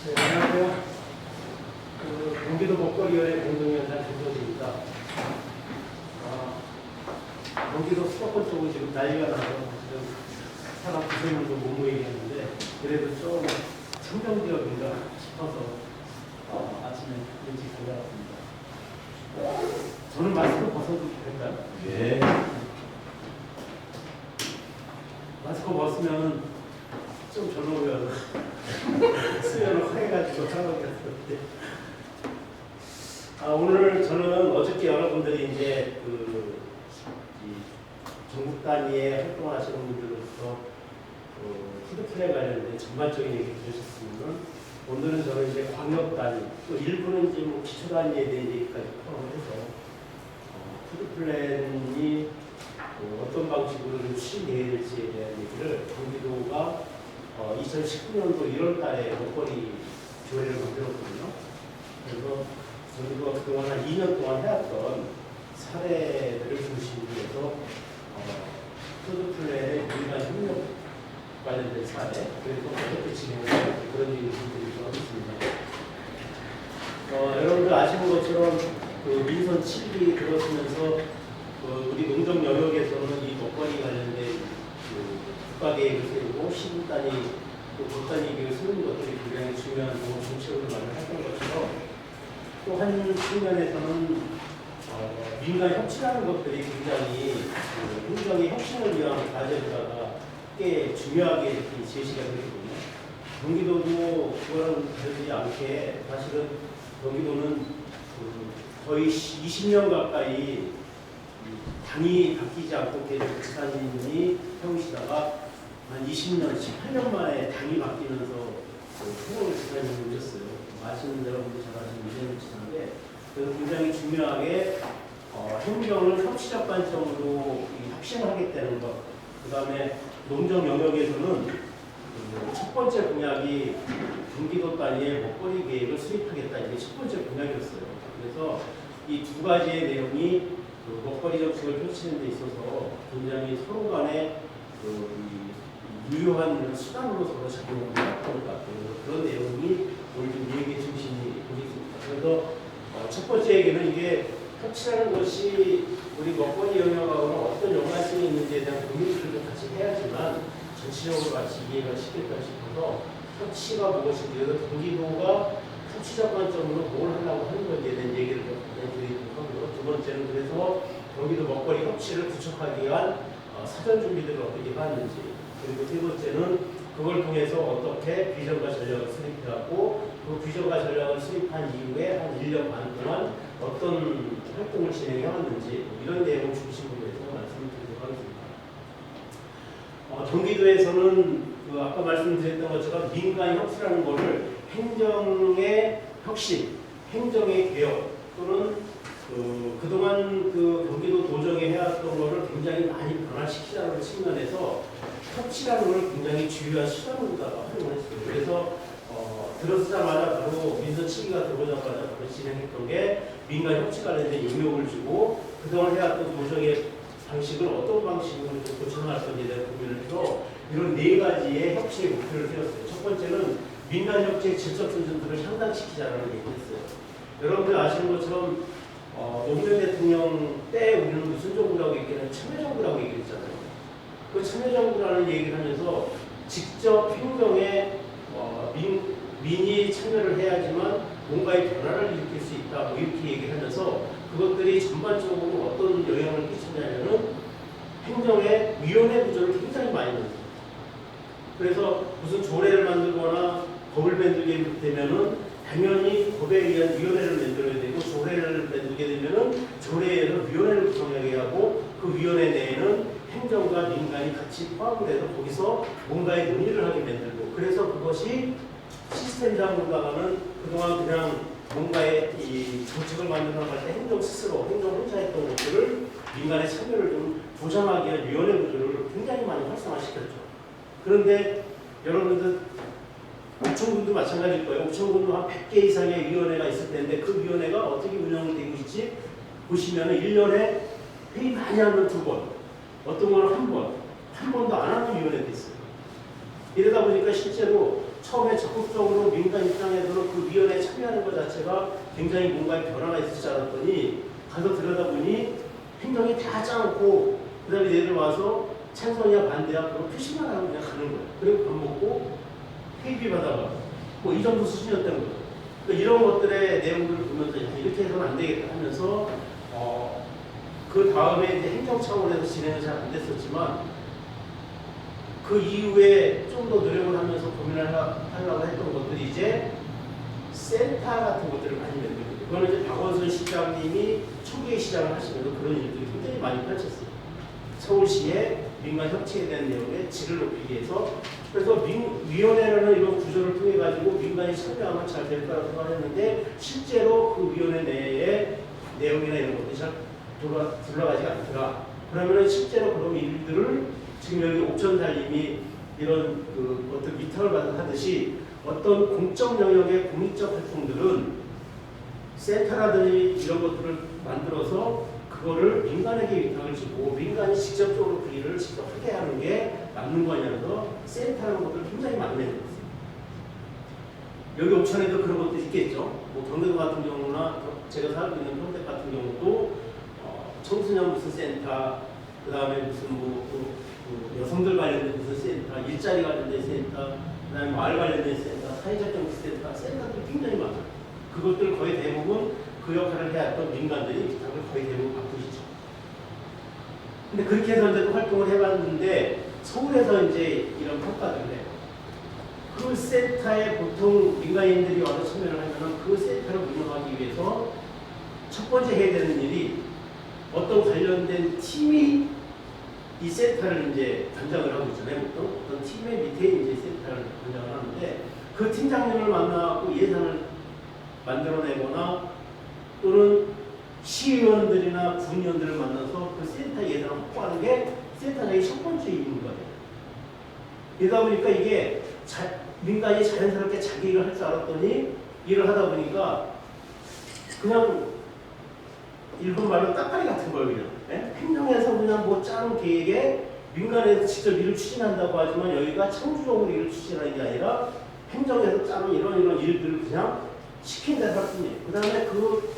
네, 안녕하세요. 경기도 먹거리연의 공동위원장 김성진입니다. 경기도 수도권 쪽은 지금 난리가 나서 지금 산업 구조물도 못 모이겠는데 그래도 좀 청정 지역인가 싶어서 아침에 일찍 달려왔습니다. 저는 마스크 벗어도 될까요? 예. 마스크 벗으면 좀 절로 보여서 수면을 화해가지고 상관없는데 오늘 저는 어저께 여러분들이 이제 전국 단위에 활동하시는 분들로부터 푸드플랜 관련된 전반적인 얘기 들으셨으면 오늘은 저는 이제 광역 단위 또 일부는 이제 뭐 기초 단위에 대한 얘기까지 포함해서 푸드플랜이 어떤 방식으로 추진해야 될지에 대한 얘기를 경기도가 2019년도 1월 달에 먹거리 조례를 만들었거든요. 그래서 저희가 그동안 한 2년 동안 해왔던 사례들을 중심으로 해서 푸드플랜의 민간 협력 관련된 사례, 그래서 어떻게 진행을 할지 그런 얘기를 드리도록 하겠습니다. 여러분들 아시는 것처럼 민선 7기 들어서면서 우리 농정 영역에서는 이 먹거리 관련된 국가계획을 세우고 시군 단위, 또 국단위 계획을 세우는 것들이 굉장히 중요한 정책으로 마련했던 것처럼 또 한 측면에서는 민간 협치라는 것들이 굉장히 행정의 혁신을 위한 과제보다가 꽤 중요하게 이렇게 제시가 되거든요. 경기도도 그거랑 다르지 않게 사실은 경기도는 거의 20년 가까이 당이 바뀌지 않고 계속 지사님이 해오시다가 한 20년, 18년 만에 당이 바뀌면서 새로운 지사님을 오셨어요. 아시는 여러분들 잘 아시는 이재명 지사인데 그래서 굉장히 중요하게 행정을 협치적 관점으로 혁신을 하겠다는 것. 그 다음에 농정 영역에서는 첫 번째 공약이 경기도 단위의 먹거리 계획을 수립하겠다. 이게 첫 번째 공약이었어요. 그래서 이 두 가지의 내용이 먹거리 정책을 펼치는 데 있어서 굉장히 서로 간에 유효한 수단으로 서로 작용을 했던 것 같아요. 그런 내용이 오늘 좀 얘기의 중심이 되겠습니다. 그래서 첫 번째 얘기는 이게 협치라는 것이 우리 먹거리 영역하고는 어떤 연관성이 있는지에 대한 고민을 좀 같이 해야지만 전체적으로 같이 이해가 쉽겠다 싶어서 협치가 무엇인지, 그래서 경기도가 협치적 관점으로 뭘 하려고 하는 건지에 대한 얘기를 좀 드리도록 하고요. 두 번째는 그래서 경기도 먹거리 협치를 구축하기 위한 사전 준비들을 어떻게 해왔는지, 그리고 세 번째는 그걸 통해서 어떻게 비전과 전략을 수립해왔고 그 비전과 전략을 수립한 이후에 한 1년 반 동안 어떤 활동을 진행해왔는지 이런 내용을 중심으로 해서 말씀을 드리도록 하겠습니다. 경기도에서는 아까 말씀드렸던 것처럼 민간 혁신이라는 것을 행정의 혁신, 행정의 개혁 또는 그동안 경기도 도정에 해왔던 것을 굉장히 많이 변화시키자는 측면에서 협치라는 걸 굉장히 주요한 수단으로다가 활용을 했어요. 그래서 들어서자마자 바로 민선 7기가 들어오자마자 바로 진행했던 게 민간 협치 관련된 용역을 주고 그동안 해왔던 도정의 방식을 어떤 방식으로 좀 고쳐나갈 건지에 대한 고민을 해서 이런 네 가지의 협치의 목표를 세웠어요. 첫 번째는 민간 협치의 질적 수준들을 향상시키자라는 얘기를 했어요. 여러분들 아시는 것처럼 노무현 대통령 때 우리는 무슨 정부라고 얘기하는 참여정부라고 얘기했잖아요. 그 참여정부라는 얘기를 하면서 직접 행정에 민이 참여를 해야지만 뭔가의 변화를 일으킬 수 있다 뭐 이렇게 얘기를 하면서 그것들이 전반적으로 어떤 영향을 끼치냐면은 행정의 위원회 구조를 굉장히 많이 만들어요. 그래서 무슨 조례를 만들거나 법을 만들게 되면은 당연히 법에 의한 위원회를 만들어야 되고 조례를 만들게 되면은 조례에서 위원회를 구성하게 하고 그 위원회 내에는 행정과 민간이 같이 포함을 해서 거기서 뭔가의 논의를 하게 만들고 그래서 그것이 시스템상으로다가는 그동안 그냥 뭔가의 이 정책을 만들어 나갈 때 행정 스스로 행정 혼자 했던 것들을 민간의 참여를 좀 보장하기 위한 위원회 구조를 굉장히 많이 활성화시켰죠. 그런데 여러분들 옥천군도 마찬가지일 거예요. 옥천군도 한 100개 이상의 위원회가 있을 텐데 그 위원회가 어떻게 운영이 되고 있지? 보시면 1년에 회의 많이 하면 2번, 어떤 거는 한 번도 안 하는 위원회도 있어요. 이러다 보니까 실제로 처음에 적극적으로 민간 입장에서는 그 위원회에 참여하는 것 자체가 굉장히 뭔가 변화가 있을 줄 알았더니 가서 들여다보니 행정이 다 짜놓고 그 다음에 얘들 와서 찬성이야 반대야 그거 표시만 하고 그냥 가는 거예요. 그리고 밥 먹고 회비 받아가 뭐 이 정도 수준이었다는 거예요. 그러니까 이런 것들의 내용들을 보면서 이렇게 해서는 안 되겠다 하면서 그 다음에 이제 행정 차원에서 진행은 잘 안 됐었지만 그 이후에 좀 더 노력을 하면서 고민을 하려고 했던 것들이 이제 센터 같은 것들을 많이 만들거든요. 그거는 이제 박원순 시장님이 초기에 시장을 하시면서 그런 일들이 굉장히 많이 펼쳤어요. 서울시의 민간 협치에 대한 내용의 질을 높이기 위해서 그래서 위원회라는 이런 구조를 통해 가지고 민간이 참여하면 잘 될 거라고 생각했는데 실제로 그 위원회 내의 내용이나 이런 것들이 잘 돌아가지 않더라. 그러면은 실제로 그런 일들을 지금 여기 옥천살님이 이런 그 어떤 위탁을 하듯이 어떤 공적 영역의 공익적 활동들은 센터라든지 이런 것들을 만들어서 그거를 민간에게 위탁을 주고 민간이 직접적으로 그 일을 직접 하게 하는 게 맞는 거냐면서 센터라는 것들을 굉장히 많이 내놓았어요. 여기 옥천에도 그런 것도 있겠죠. 뭐 경기도 같은 경우나 제가 살고 있는 평택 같은 경우도 청소년 무슨 센터, 그 다음에 무슨 그 여성들 관련된 무슨 센터, 일자리 관련된 센터, 그 다음에 마을 관련된 센터, 사회적 정치 센터들이 굉장히 많아요. 그것들 거의 대부분 그 역할을 해왔던 민간들이 거의 대부분 바꾸시죠. 근데 그렇게 해서 이제 활동을 해봤는데 서울에서 이제 이런 평가들을 해요. 그 센터에 보통 민간인들이 와서 참여를 하면은 그 센터를 운영하기 위해서 첫 번째 해야 되는 일이 어떤 관련된 팀이 이 센터를 이제 관장을 하고 있잖아요. 보통 어떤 팀의 밑에 이제 센터를 관장을 하는데 그 팀장님을 만나고 예산을 만들어내거나 또는 시의원들이나 군의원들을 만나서 그 센터 예산을 확보하는 게 센터장의 첫 번째 임무인 거예요. 이러다 보니까 이게 민간이 자연스럽게 자기 일을 할 줄 알았더니 일을 하다 보니까 그냥 일본 말로 따까리 같은 거예요. 그냥 행정에서 그냥 뭐 짜는 계획에 민간에서 직접 일을 추진한다고 하지만 여기가 창조적으로 일을 추진하는 게 아니라 행정에서 짜는 이런 일들을 그냥 시킨다 할 뿐이에요. 그 다음에 그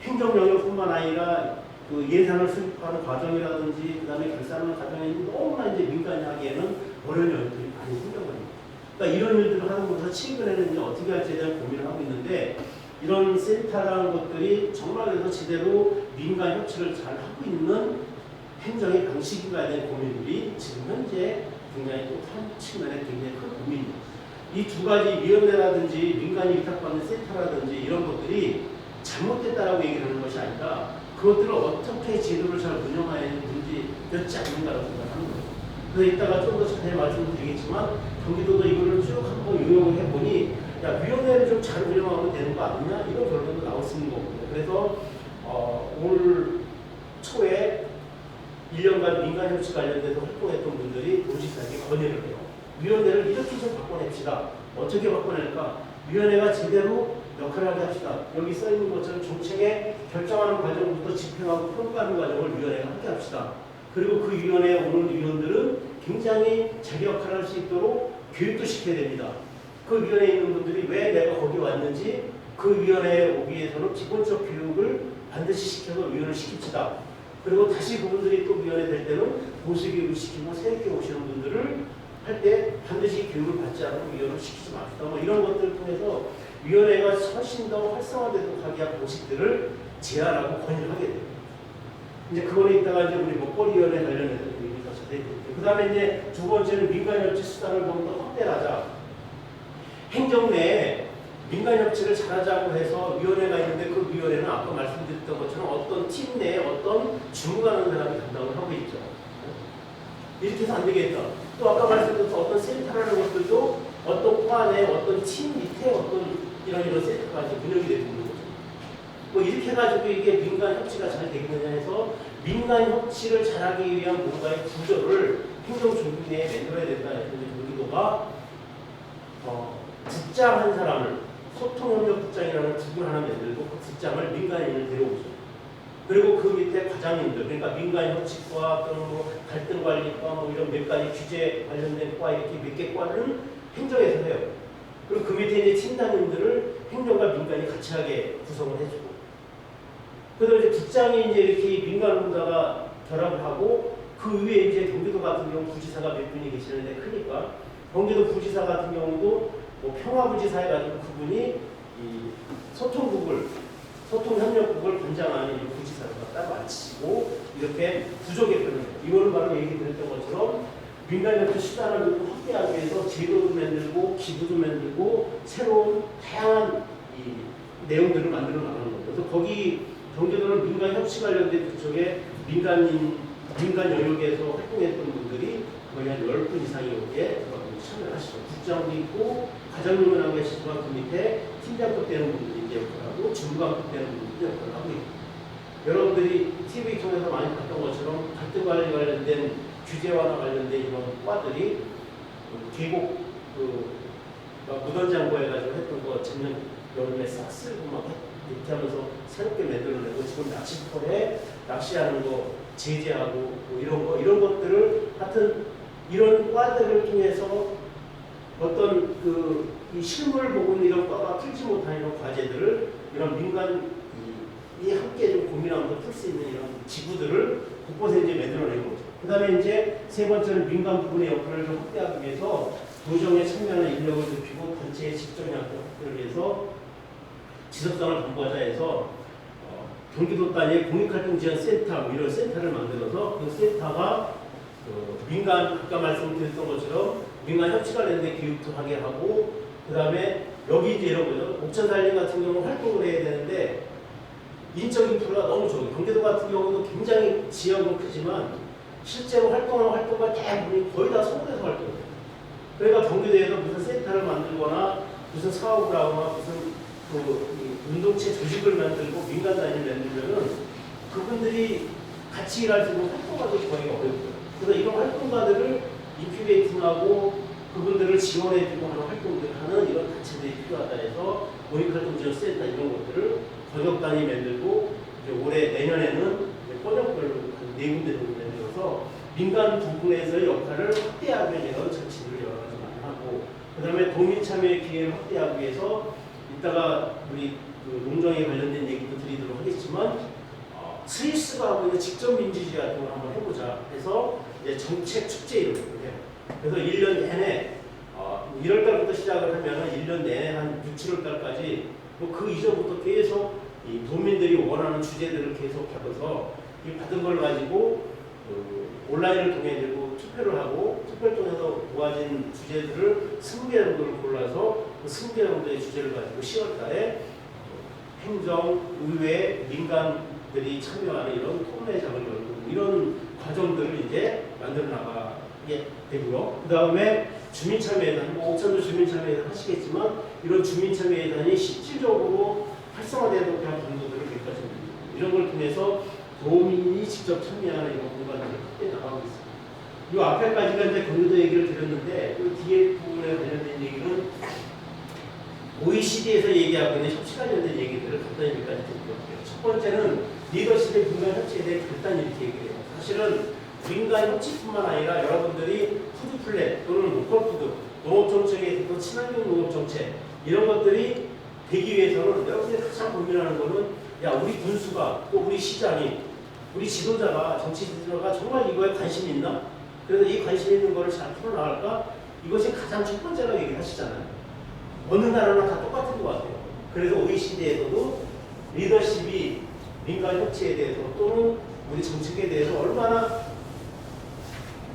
행정 영역뿐만 아니라 그 예산을 수립하는 과정이라든지 그 다음에 결산하는 과정이 너무나 이제 민간이 하기에는 어려운 영역들이 많이 생겨버립니다. 그러니까 이런 일들을 하면서 최근에는 이제 어떻게 할지에 대한 고민을 하고 있는데 이런 센터라는 것들이 정말 그래서 제대로 민간 협치를 잘 하고 있는 행정의 방식인가에 대한 고민들이 지금 현재 굉장히 또 한 측면에 굉장히 큰 고민입니다. 이 두 가지 위원회라든지 민간이 위탁받는 센터라든지 이런 것들이 잘못됐다라고 얘기를 하는 것이 아니라 그것들을 어떻게 제도를 잘 운영해야 문제였지 않는가라고 생각하는 거예요. 그래서 이따가 좀 더 자세히 말씀드리겠지만 경기도도 이거를 쭉 한번 요약을 해보니 야 위원회를 좀 잘 운영하면 되는 거 아니냐 이런 결론도 나올 수 있는 거거든요. 그래서 올 초에 1년간 민간협치 관련돼서 활동했던 분들이 도지사에게 건의를 해요. 위원회를 이렇게 좀 바꿔냅시다. 어떻게 바꿔낼까? 위원회가 제대로 역할을 하게 합시다. 여기 써있는 것처럼 정책에 결정하는 과정부터 집행하고 평가하는 과정을 위원회가 함께 합시다. 그리고 그 위원회에 오는 위원들은 굉장히 자기 역할을 할 수 있도록 교육도 시켜야 됩니다. 그 위원회에 있는 분들이 왜 내가 거기 왔는지 그 위원회에 오기 위해서는 기본적 교육을 반드시 시켜서 위원을 시킵시다. 그리고 다시 그분들이 또 위원회 될 때는 보수교육을 시키고 새롭게 오시는 분들을 할 때 반드시 교육을 받지 않으면 위원을 시키지 맙시다. 뭐 이런 것들을 통해서 위원회가 훨씬 더 활성화되도록 하기 위한 방식들을 제안하고 건의를 하게 됩니다. 이제 그거는 이따가 이제 우리 먹거리위원회 관련해서 얘기를 더 자세히 볼게요. 그 다음에 이제 두 번째는 민간협치 수단을 좀 더 확대하자. 행정 내에 민간협치를 잘하자고 해서 위원회가 있는데 그 위원회는 아까 말씀드렸던 것처럼 어떤 팀 내에 어떤 주무하는 사람이 담당을 하고 있죠. 이렇게 해서 안 되겠다. 또 아까 말씀드렸던 어떤 센터라는 것들도 어떤 과 안에 어떤 팀 밑에 어떤 이런 센터가 이제 운영이 되는 거죠. 뭐 이렇게 해가지고 이게 민간 협치가 잘 되겠느냐 해서 민간 협치를 잘하기 위한 뭔가의 구조를 행정 조직 내에 만들어야 된다 해서 경기도가 국장 한 사람을 소통협력국장이라는 직을 하나 만들고 그 국장을 민간인을 데려오죠. 그리고 그 밑에 과장님들, 그러니까 민간협치과 또는 뭐 갈등관리과 뭐 이런 몇 가지 규제 관련된 과 이렇게 몇 개 과를 행정에서 해요. 그리고 그 밑에 이제 팀장님들을 행정과 민간이 같이 하게 구성을 해주고. 그래서 이제 국장이 이제 이렇게 민간노동자가 결합을 하고 그 위에 이제 경기도 같은 경우 부지사가 몇 분이 계시는데 크니까 경기도 부지사 같은 경우도 뭐 평화부지사 해가지고 그분이 이 소통협력국을 관장하는 이 부지사가 따로 앉히고 이렇게 구조개편을 이거는 바로 얘기 드렸던 것처럼 민간협조 수단을 확대하기 위해서 제도도 만들고 기구도 만들고 새로운 다양한 이 내용들을 만들어 나가는 거예요. 그래서 거기 경기도는 민간 협치 관련된 그쪽에 민간 영역에서 활동했던 분들이 거의 한 10분 이상이 여기에 참여를 하시죠. 국장도 있고 가장 유명한 계시지만 그 밑에 팀장급 되는 분들이 이제 역할을 하고 주무관급 되는 분들이 역할을 하고 있고 여러분들이 TV 통해서 많이 봤던 것처럼 갈등 관리 관련된 규제 완화 관련된 이런 과들이 계곡 무던장고 해가지고 했던 거 작년 여름에 싹 쓸고 막 이렇게 하면서 새롭게 만들어내고 지금 낚시터에 낚시하는 거 제재하고 뭐 이런 것들을 하여튼 이런 과들을 통해서 어떤 이 실물을 보고 있는 이런 과가 풀지 못한 이런 과제들을 이런 민간이 함께 좀 고민하면서 풀 수 있는 이런 지구들을 곳곳에 이제 만들어내는 거죠. 그 다음에 이제 세 번째는 민간 부분의 역할을 좀 확대하기 위해서 도정에 참여하는 인력을 높이고 단체의 직접 양성 확대를 위해서 지속성을 담보하자 해서 경기도 단위의 공익활동지원센터 이런 센터를 만들어서 그 센터가 민간 아까 말씀드렸던 것처럼 민간 협치 관련된 교육도 하게 하고 그 다음에 여기 이제 이런 거죠. 옥천달림 같은 경우는 활동을 해야 되는데 인적 인프라가 너무 적어요. 경기도 같은 경우도 굉장히 지역은 크지만 실제로 활동하는 활동가 대부분이 거의 다 서울에서 활동해요. 그러니까 경기도에서 무슨 센터를 만들거나 무슨 사업을 하거나 무슨 운동체 조직을 만들고 민간 단위를 만들면은 그분들이 같이 일할 수 있는 활동가들이 거의 어렵고요. 그래서 이런 활동가들을 인큐베이팅하고 그분들을 지원해주고 하는 활동들을 하는 이런 단체들이 필요하다 해서 공익활동지원센터 이런 것들을 번역 단위 만들고 이제 올해 내년에는 번역별로 한 4군데 정도 만들어서 민간 부분에서의 역할을 확대하기 위해서 정치를 여러 가지 많이 하고 그 다음에 도민 참여의 기회를 확대하기 위해서 이따가 우리 농정에 관련된 얘기도 드리도록 하겠지만 스위스가 하고 있는 직접 민주주의 같은 걸 한번 해보자 해서 이제 정책 축제 이런 걸 해요. 그래서 1년 내내 1월달부터 시작을 하면 1년 내내 한 6, 7월달까지 또 그 이전부터 계속 이 도민들이 원하는 주제들을 계속 받아서 이 받은 걸 가지고 온라인을 통해 들고 투표를 하고 투표를 통해서 모아진 주제들을 20개 정도를 골라서 그 20개 정도의 주제를 가지고 10월달에 행정, 의회, 민간들이 참여하는 이런 토론회장을 열고 이런 과정들을 이제 만들어 나가게 되고요. 그 다음에 주민참여예단, 옥천도 주민참여예단 하시겠지만 이런 주민참여예단이 실질적으로 활성화되도록 한 정도들을 몇 가지 이런 걸 통해서 도민이 직접 참여하는 이런 공간들을 확대 나가고 있습니다. 이 앞에까지가 이제 경기도 얘기를 드렸는데 그 뒤에 부분에 관련된 얘기는 OECD에서 얘기하고 있는 협치 관련된 얘기들을 간단히 몇 가지 드릴게요. 첫 번째는 리더십의 민간 협치에 대해 간단히 이렇게 얘기해요. 사실은 민간 협치뿐만 아니라 여러분들이 푸드플랜 또는 로컬푸드, 농업정책에 있어서 친환경 농업정책 이런 것들이 되기 위해서는 여러분들이 가장 고민하는 거는 야 우리 군수가 또 우리 시장이 우리 지도자가 정치 지도자가 정말 이거에 관심이 있나? 그래서 이 관심 있는 거를 잘 풀어나갈까? 이것이 가장 첫 번째라고 얘기하시잖아요. 어느 나라나 다 똑같은 것 같아요. 그래서 OECD에서도 리더십이 민간 협치에 대해서 또는 우리 정책에 대해서 얼마나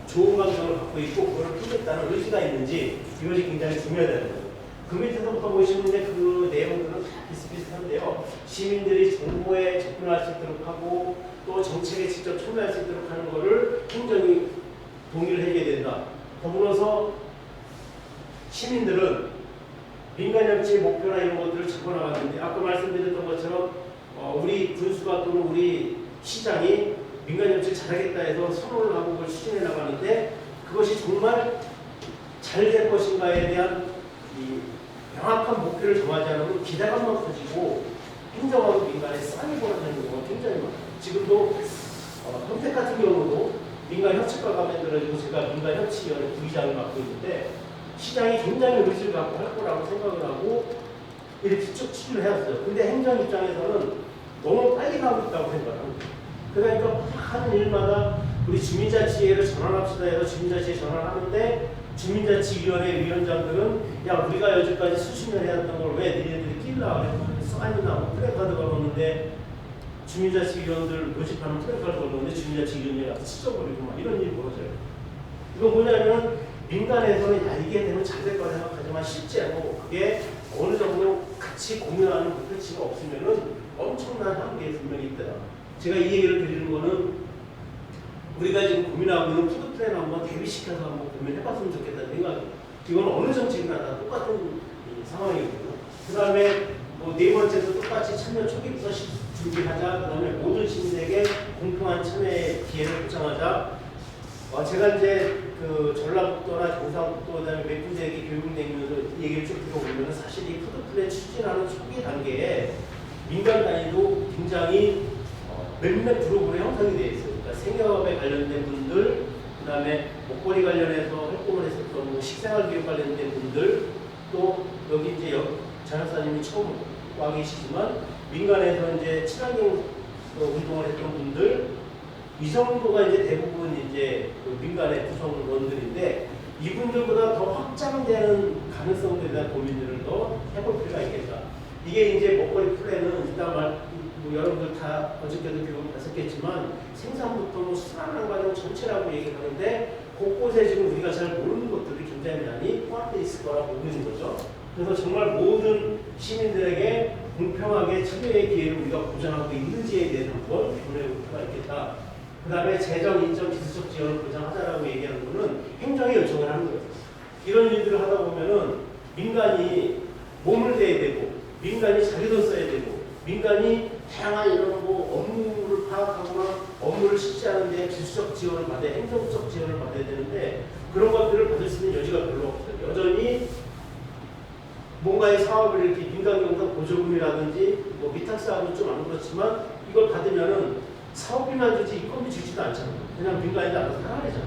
좋은 감정을 갖고 있고 그걸 풀겠다는 의지가 있는지 이것이 굉장히 중요하다는 거예요. 그 밑에서부터 보시는데 그 내용들은 다 비슷비슷한데요. 시민들이 정보에 접근할 수 있도록 하고 또 정책에 직접 참여할 수 있도록 하는 것을 행정이 동의를 해야 된다. 더불어서 시민들은 민간협치의 목표나 이런 것들을 적어나갔는데 아까 말씀드렸던 것처럼 우리 군수가 또는 우리 시장이 민간협치를 잘하겠다 해서 선언을 하고 그걸 추진해 나가는데 그것이 정말 잘 될 것인가에 대한 이 명확한 목표를 정하지 않으면 기대감만 커지고 행정하고 민간의 싸움이 벌어지는 경우가 굉장히 많아요. 지금도 평택 같은 경우도 민간협치과가 만들어지고 제가 민간협치위원회 부의장을 맡고 있는데 시장이 굉장히 의지를 갖고 할 거라고 생각을 하고 이렇게 쭉 추진을 해왔어요. 근데 행정 입장에서는 너무 빨리 가고 있다고 생각을 합니다. 그러니까 하는 일마다 우리 주민자치회를 전환합시다 해서 주민자치회 전환하는데 주민자치위원회 위원장들은 야 우리가 여지까지 수십 년 해왔던 걸 왜 니네들이 끼려고 그래 써있나 프레카드 걸었는데 주민자치위원들 모집하는 프레카드 걸었는데 주민자치위원회가 가서 찢어버리고 막 이런 일이 벌어져요. 이건 뭐냐면 민간에서는 야 이게 되면 잘 될 거라 생각하지만 실제로 그게 어느 정도 같이 공유하는 목표치가 없으면은 엄청난 한계에 분명히 있더라. 제가 이 얘기를 드리는 거는 우리가 지금 고민하고 있는 푸드 플랜 한번 대비시켜서 한번 고민해봤으면 좋겠다는 생각이에요. 이건 어느 정책이나 다 똑같은 상황이거든요. 그 다음에 뭐 네 번째도 똑같이 참여 초기부터 준비하자. 그 다음에 모든 시민에게 공평한 참여의 기회를 보장하자. 제가 이제 그 전라북도나 경상북도 그다음에 몇 군데에게 교육을 다니면서 얘기를 쭉 들어보면 사실 이 푸드 플랜 추진하는 초기 단계에 민간 단위도 굉장히 몇몇 그룹으로 형성이 되어 있어요. 그러니까 생협에 관련된 분들, 그 다음에 먹거리 관련해서 활동을 했었던 뭐 식생활 교육 관련된 분들, 또 여기 이제 장학사님이 처음 와 계시지만 민간에서 이제 친환경 운동을 했던 분들, 이 정도가 이제 대부분 이제 그 민간의 구성원들인데 이분들보다 더 확장되는 가능성들에 대한 고민들을 더 해볼 필요가 있겠다. 이게 이제 먹거리 플랜은 일단 뭐 여러분들 다 어저께도 교육을 받았겠지만 생산부터 뭐 수산하는 과정 전체라고 얘기를 하는데 곳곳에 지금 우리가 잘 모르는 것들이 굉장히 많이 포함되어 있을 거라고 보고 있는 거죠. 그래서 정말 모든 시민들에게 공평하게 참여의 기회를 우리가 보장하고 있는지에 대해서 한번 고려해 볼 필요가 있겠다. 그 다음에 재정, 인적, 기술적 지원을 보장하자라고 얘기하는 거는 행정에 요청을 하는 거예요. 이런 일들을 하다 보면은 민간이 몸을 대야 되고 민간이 자기도 써야 되고 민간이 다양한 이런 뭐 업무를 파악하거나 업무를 실시하는 데 기술적 지원을 받아야 행정적 지원을 받아야 되는데 그런 것들을 받을 수 있는 여지가 별로 없어요. 여전히 뭔가의 사업을 이렇게 민간경상 보조금이라든지 뭐 위탁 사업은 좀 안 그렇지만 이걸 받으면은 사업비만 주지 인건비 주지도 않잖아요. 그냥 민간인이 알아서 하라잖아.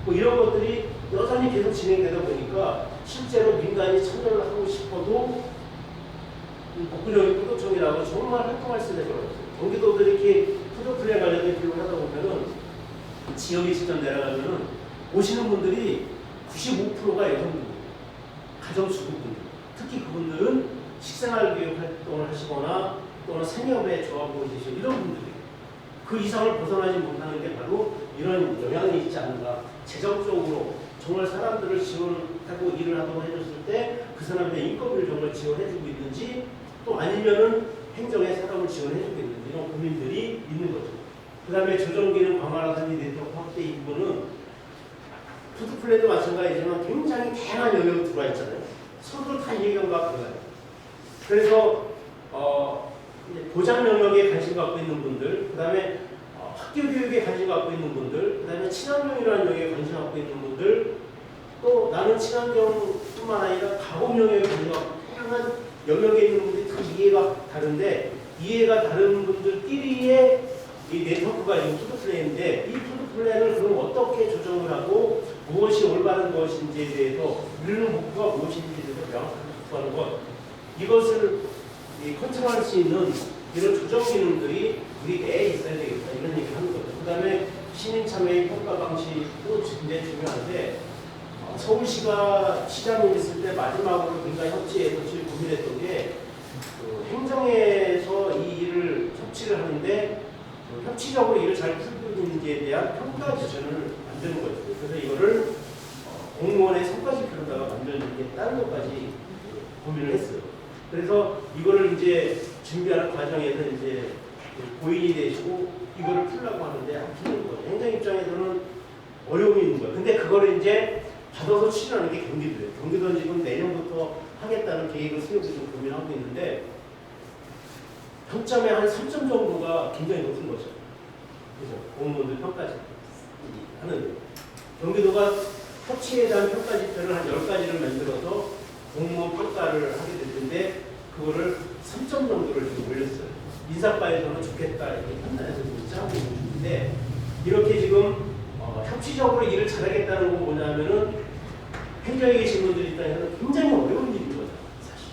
뭐 이런 것들이 여전히 계속 진행되다 보니까 실제로 민간이 참여를 하고 싶어도 복구적인 푸드청이라고 정말 활동할 수 있는 게 없어요. 경기도도 이렇게 푸드플랜 관련된 교육을 하다 보면은 지역에 직접 내려가면은 오시는 분들이 95%가 여성분들, 가정주부분들, 특히 그분들은 식생활 교육 활동을 하시거나 또는 생협에 조합으로 계시고 이런 분들이 그 이상을 벗어나지 못하는 게 바로 이런 영향이 있지 않는가. 재정적으로 정말 사람들을 지원하고 일을 하도록 해줬을 때 그 사람의 인건비를 정말 지원해주고 있는지 또 아니면은 행정에 사람을 지원해주고 있는지 이런 고민들이 있는 거죠. 그 다음에 조정기능 강화라든지 네트워크 확대 이 부분은 푸드플랜도 마찬가지지만 굉장히 다양한 영역이 들어와 있잖아요. 서로 다 이해관계가 달라요. 그래서 보장 영역에 관심 갖고 있는 분들, 그 다음에 학교 교육에 관심 갖고 있는 분들, 그 다음에 친환경이라는 영역에 관심 갖고 있는 분들, 또 나는 친환경뿐만 아니라 가공 영역에 관심 갖고 다양한 영역에 있는 분들이 다 이해가 다른데 이해가 다른 분들끼리의 이 네트워크가 이 푸드플랜인데 이 푸드플랜을 그럼 어떻게 조정을 하고 무엇이 올바른 것인지에 대해서 누리는 목표가 무엇인지에 대해서 명확하게 확보하는 것 이것을 컨트롤할 수 있는 이런 조정 기능들이 우리 내에 있어야 되겠다 이런 얘기를 하는 거죠. 그 다음에 시민 참여의 평가 방식도 굉장히 중요한데 서울시가 시장이 있을 때 마지막으로 민간 협치에서 제일 고민했던 게 행정에서 이 일을 협치를 하는데 협치적으로 일을 잘 풀고 있는지에 대한 평가 기준을 만드는 거죠. 그래서 이거를 공무원의 성과지표로다가 만들겠다는 것까지 고민을 했어요. 그래서 이거를 이제 준비하는 과정에서 이제 고인이 되시고 이거를 풀려고 하는데 안 풀리는 거죠. 행정 입장에서는 어려움이 있는 거예요. 근데 그거를 이제 받아서 추진하는 게 경기도예요. 경기도는 지금 내년부터 하겠다는 계획을 세우고 좀 고민하고 있는데 평점의 한 3점 정도가 굉장히 높은 거죠. 그죠? 공무원들 평가지 하는 경기도가 협치에 대한 평가 지표를 한 10가지를 만들어서 공무원 평가를 하게 될 텐데 그거를 3점 정도를 지금 올렸어요. 인사과에서는 좋겠다 이렇게 판단해서 지금 짜고 있는 중인데 이렇게 지금 협치적으로 일을 잘하겠다는 건 뭐냐면은 행정에 계신 분들 입장에서는 굉장히 어려운 일인 거죠. 사실.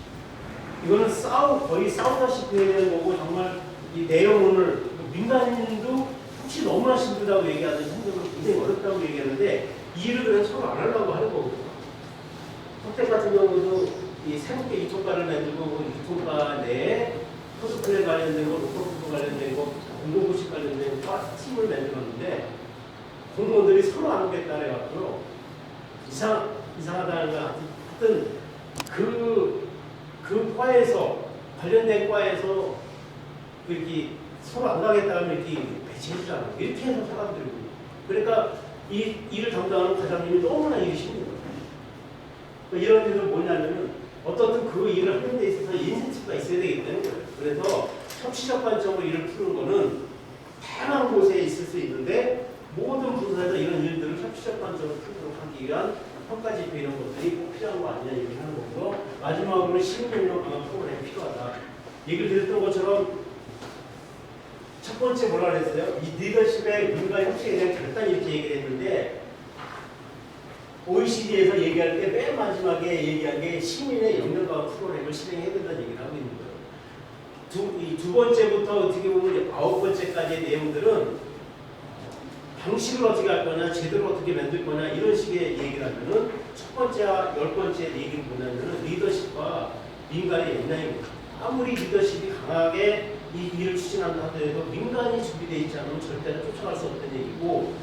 이거는 거의 싸우다시피 해야 되는 거고, 정말 이 내용을 민간인도 혹시 너무나 힘들다고 얘기하든지 행정은 굉장히 어렵다고 얘기하는데 이 일을 그냥 서로 안 하려고 하는 거거든요. 석택 같은 경우도 이 새롭게 유통가를 만들고 그 유통가 내에 코스프레 관련된 거, 로컬푸드 관련된 거, 공공구식 관련된 거 팀을 만들었는데 공무원들이 서로 안 오겠다 해갖고 이상하다는 거 하여튼 그 과에서 관련된 과에서 이렇게 서로 안 가겠다 하면 이렇게 배치해주잖아요. 이렇게 해서 사람들이 그러니까 이 일을 담당하는 과장님이 너무나 일이 힘든 거예요. 이런 일은 뭐냐면은 어떻든 그 일을 하는 데 있어서 인센티브가 있어야 되기 때문에 그래서 협치적 관점으로 일을 푸는 거는 다양한 곳에 있을 수 있는데 모든 부서에서 이런 일들을 협치적 관점으로 풀도록 하기 위한 평가지표 이런 것들이 꼭 필요한 거 아니냐 얘기를 하는 거고 마지막으로는 시민연령 강화 프로그램이 필요하다. 얘기를 드렸던 것처럼 첫 번째 뭐라 그랬어요? 이 리더십의 민간 협치에 대한 결단 이렇게 얘기를 했는데 OECD에서 얘기할 때 맨 마지막에 얘기한 게 시민의 역량 강화 프로그램을 실행해야 된다는 얘기를 하고 있는 거예요. 이 두 번째부터 어떻게 보면 9번째까지의 내용들은 방식을 어떻게 할 거냐, 제대로 어떻게 만들 거냐 이런 식의 얘기를 하면은 첫 번째와 10번째 얘기는 뭐냐면은 리더십과 민간의 역량입니다. 아무리 리더십이 강하게 이 일을 추진한다 하더라도 민간이 준비되어 있지 않으면 절대로 쫓아갈 수 없다는 얘기고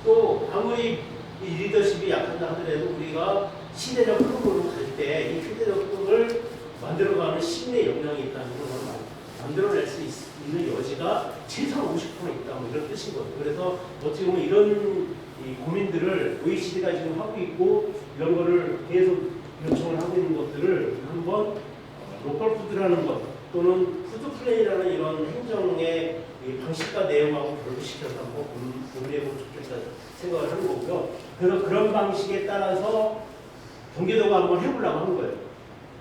또 아무리 이 리더십이 약한다 하더라도 우리가 시대적 흐름으로 갈 때 이 시대적 흐름을 만들어가는 시민의 역량이 있다는 걸 만들어낼 수 있는 여지가 최소한 50% 있다 뭐 이런 뜻인 거예요. 그래서 어떻게 보면 이런 이 고민들을 OECD가 지금 하고 있고 이런 거를 계속 요청을 하고 있는 것들을 한번 로컬 푸드라는 것 또는 푸드 플레이라는 이런 행정의 방식과 내용하고 결부시켜서 한번 고민해보면 좋겠다 생각을 하는 거고요. 그래서 그런 방식에 따라서 경기도가 한번 해보려고 하는 거예요.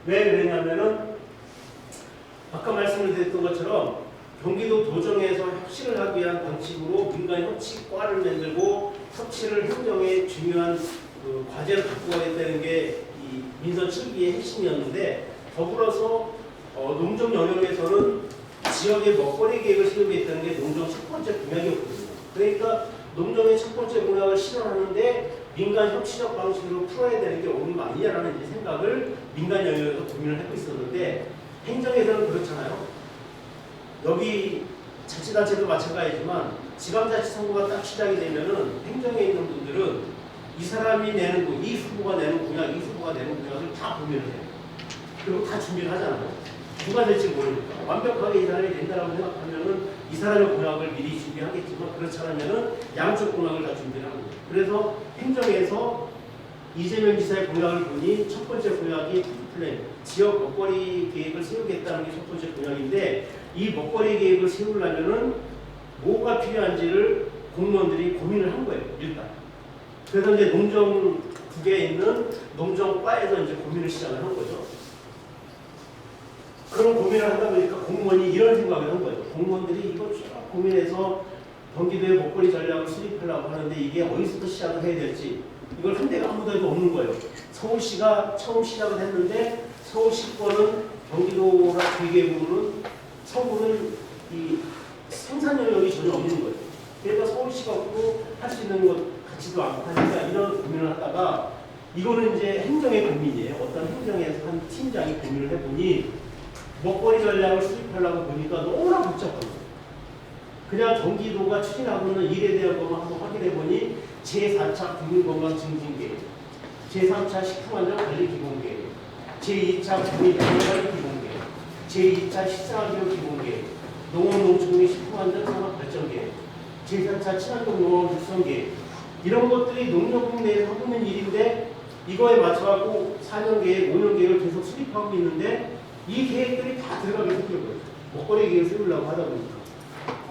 왜 그러냐면은 아까 말씀을 드렸던 것처럼 경기도 도정에서 협치를 하기 위한 방식으로 민간 협치과를 만들고 협치를 행정의 중요한 그 과제로 갖고 가겠다는 게 이 민선 7기의 핵심이었는데 더불어서 농정 영역에서는 지역의 먹거리 계획을 세우겠다는 게 농정 첫 번째 공약이었거든요. 그러니까 농정의 첫 번째 공약을 실현하는데 민간 협치적 방식으로 풀어야 되는 게 옳은 거 아니냐라는 생각을 민간 영역에서 고민을 하고 있었는데 행정에서는 그렇잖아요. 여기 자치단체도 마찬가지지만 지방자치선거가 딱 시작이 되면은 행정에 있는 분들은 이 사람이 내는 거, 이 후보가 내는 공약, 이 후보가 내는 공약을 다 고민을 해요. 그리고 다 준비를 하잖아요. 누가 될지 모르니까. 완벽하게 이 사람이 된다고 생각하면은 이 사람의 공약을 미리 준비하겠지만 그렇지 않으면은 양쪽 공약을 다 준비를 하는 거예요. 그래서 행정에서 이재명 지사의 공약을 보니 첫 번째 공약이 플랜, 지역 먹거리 계획을 세우겠다는 게 첫 번째 공약인데 이 먹거리 계획을 세우려면은 뭐가 필요한지를 공무원들이 고민을 한 거예요. 일단. 그래서 이제 농정 국에 있는 농정과에서 이제 고민을 시작을 한 거죠. 그런 고민을 하다 보니까 공무원이 이런 생각을 한 거예요. 공무원들이 이거 쭉 고민해서 경기도의 먹거리 전략을 수립하려고 하는데 이게 어디서부터 시작을 해야 될지 이걸 한 데가 아무 데도 없는 거예요. 서울시가 처음 시작을 했는데 서울시권은 경기도나 기계부는 서구는 이 생산 영역이 전혀 없는 거예요. 그러니까 서울시가 없고 할 수 있는 것 같지도 않고 하니까 이런 고민을 하다가 이거는 이제 행정의 고민이에요. 어떤 행정에서 한 팀장이 고민을 해보니 먹거리 전략을 수립하려고 보니까 너무나 복잡한 거예요. 그냥 경기도가 추진하고 있는 일에 대한 것만 한번 확인해보니 제4차 국민건강증진계획, 제3차 식품안전관리기본계획, 제2차 국민건강관리기본계획, 제2차 식사안전기본계획, 농업농축 및 식품안전산업발전계획, 제4차 친환경 농업 육성계획 이런 것들이 농협국 내에서 하고 있는 일인데 이거에 맞춰갖고 4년 계획, 5년 계획을 계속 수립하고 있는데 이 계획들이 다 들어가게 생긴 거예요. 먹거리 계획을 세우려고 하다 보니까.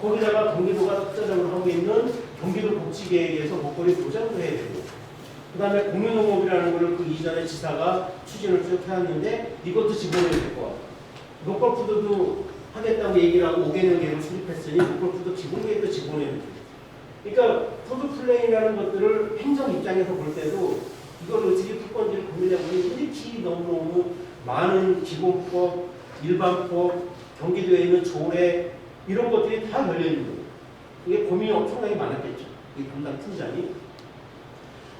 거기다가 경기도가 특자적으로 하고 있는 경기도 복지계획에서 먹거리 보장도 해야 되고 그 다음에 공유농업이라는 거를 그 이전에 지사가 추진을 쭉 해왔는데 이것도 집어넣어야 될 것 같아요. 로컬푸드도 하겠다고 얘기를 하고 5개년 계획을 수립했으니 로컬푸드 기본계획도 집어넣어야 돼요. 그러니까 푸드 플레이라는 것들을 행정 입장에서 볼 때도 이걸 어떻게 풀 건지를 고민해보니 이렇게 너무너무 많은 기본법, 일반법, 경기도에 있는 조례 이런 것들이 다 걸려있는 거예요. 이게 고민이 엄청나게 많았겠죠. 이 담당 팀장이.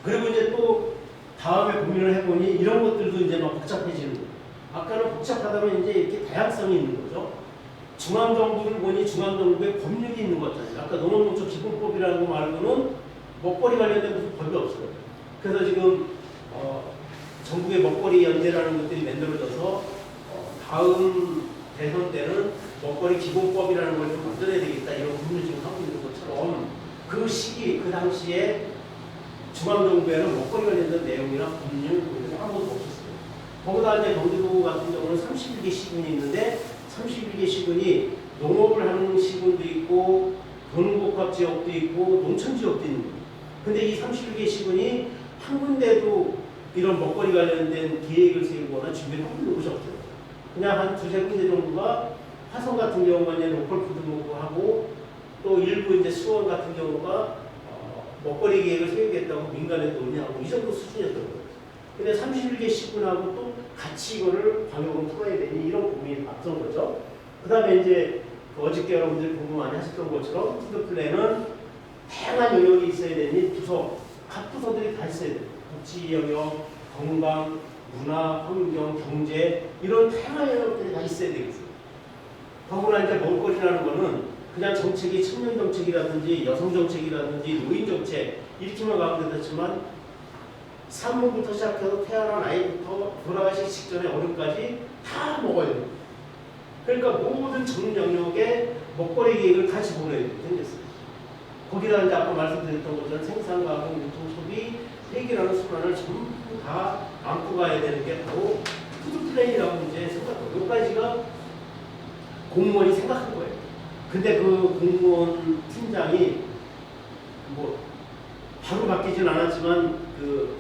그리고 이제 또 다음에 고민을 해보니 이런 것들도 이제 막 복잡해지는 거예요. 아까는 복잡하다면 이제 이렇게 다양성이 있는 거죠. 중앙정부를 보니 중앙정부에 법률이 있는 것 같아요. 아까 농업농촌 기본법이라는 거 말고는 먹거리 관련된 무슨 법이 없어요. 그래서 지금 전국의 먹거리 연대라는 것들이 만들어져서 다음 대선 때는 먹거리 기본법이라는 걸 좀 만들어야 되겠다 이런 고민을 지금 하고 있는 것처럼 그 시기 그 당시에 중앙정부에는 먹거리 관련된 내용이나 법률 아무것도 없었어요. 거기다 이제 경기도 같은 경우는 31개 시군이 있는데 31개 시군이 농업을 하는 시군도 있고 도농복합 지역도 있고 농촌 지역도 있는 거예요. 근데 이 31개 시군이 한 군데도 이런 먹거리 관련된 계획을 세우거나 준비를 하고 있는 곳이 없어요. 그냥 한 두세 군데 정도가 화성 같은 경우가 이제 로컬 푸드하고 또 일부 이제 수원 같은 경우가 먹거리 계획을 세우겠다고 민간에 논의하고 이 정도 수준이었던 거예요. 근데 31개 시군하고 또 같이 이거를 방역으로 풀어야 되니 이런 고민이 앞선 거죠. 그 다음에 이제 어저께 여러분들이 공부 많이 하셨던 것처럼 푸드 플랜은 다양한 영역이 있어야 되니 부서, 각 부서들이 다 있어야 돼요. 복지 영역, 건강, 문화, 환경, 경제 이런 다양한 영역들이 다 있어야 되겠어요. 더구나 이제 먹거리라는 거는 그냥 정책이 청년 정책이라든지 여성 정책이라든지 노인 정책 이렇게만 가면 되겠지만 산모부터 시작해서 태어난 아이부터 돌아가시기 직전에 어른까지 다 먹어야 돼요. 그러니까 모든 전 영역에 먹거리 계획을 같이 보내야 생겼어요. 거기다 이제 아까 말씀드렸던 것처럼 생산, 가공, 유통, 소비, 회계라는 순환을 전부 다 안고 가야 되는 게 바로 푸드 플랜이라고 이제 생각하고 여기까지가 공무원이 생각한 거예요. 근데 그 공무원 팀장이 뭐 바로 바뀌진 않았지만 그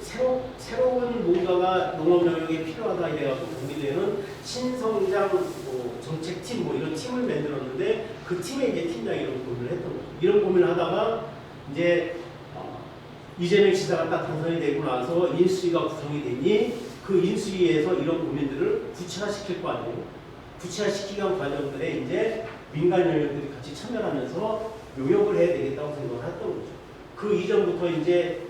새로운 뭔가가 농업 영역에 필요하다 이래가지고 경기도에는 신성장 뭐 정책팀 뭐 이런 팀을 만들었는데 그 팀에 이제 팀장이 이런 고민을 했던 거죠. 이런 고민을 하다가 이제 이재명 지사가 딱 당선이 되고 나서 인수위가 구성이 되니 그 인수위에서 이런 고민들을 구체화시킬 거 아니에요. 구체화시키는 과정들에 이제 민간 영역들이 같이 참여하면서 용역을 해야 되겠다고 생각을 했던 거죠. 그 이전부터 이제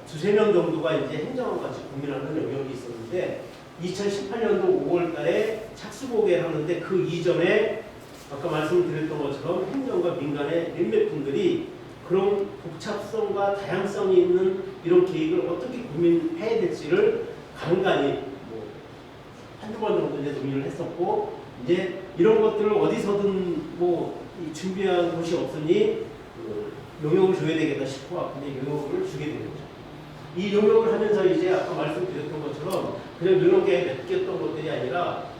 두세 명 정도가 이제 행정하고 같이 고민하는 영역이 있었는데 2018년도 5월 달에 착수보고를 하는데 그 이전에 아까 말씀드렸던 것처럼 행정과 민간의 몇몇 분들이 그런 복잡성과 다양성이 있는 이런 계획을 어떻게 고민해야 될지를 간간히 뭐 한두 번 정도 이제 논의를 했었고 이제 이런 것들을 어디서든 뭐 준비한 곳이 없으니 용역을 줘야 되겠다 싶어 근데 용역을 주게 된 거죠. 이 용역을 하면서 이제 아까 말씀드렸던 것처럼 그냥 용역에 맡겼던 것들이 아니라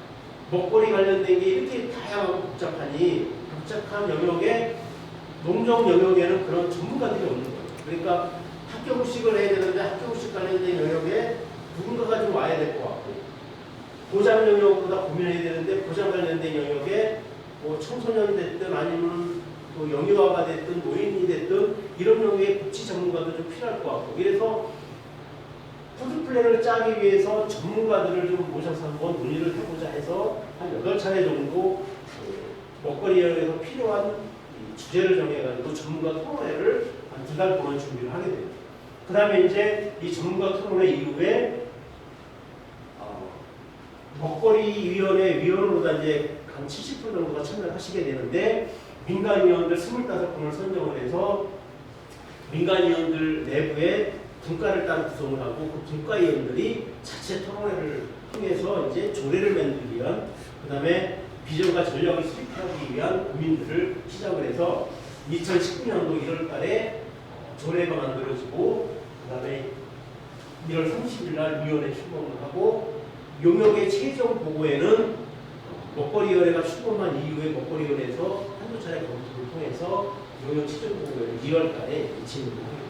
먹거리 관련된 게 이렇게 다양하고 복잡하니 복잡한 영역에 농정 영역에는 그런 전문가들이 없는 거예요. 그러니까 학교급식을 해야 되는데 학교급식 관련된 영역에 누군가가 좀 와야 될 것 같고 보장 영역보다 고민해야 되는데 보장 관련된 영역에 뭐 청소년 됐든 아니면 또 영유아가 됐든 노인이 됐든 이런 영역의 복지 전문가도 좀 필요할 것 같고 이래서 푸드 플랜을 짜기 위해서 전문가들을 좀 모셔서 한번 논의를 해보자 해서 한 8차례 정도 먹거리 영역에서 필요한 주제를 정해가지고 전문가 토론회를 한 2달 동안 준비를 하게 돼요. 그 다음에 이제 이 전문가 토론회 이후에 먹거리위원회 위원으로다 이제 한 70분 정도가 참여를 하시게 되는데 민간위원들 25분을 선정을 해서 민간위원들 내부에 분과를 따로 구성을 하고 그 분과위원들이 자체 토론회를 통해서 이제 조례를 만들기 위한 그 다음에 비전과 전략을 수립하기 위한 고민들을 시작을 해서 2019년도 1월 달에 조례가 만들어지고 그 다음에 1월 30일 날 위원회 출범을 하고 용역의 최종 보고에는 먹거리위원회가 출범한 이후에 먹거리위원회에서 한두 차례 검토를 통해서 용역 최종 보고를 2월 달에 진행을 합니다.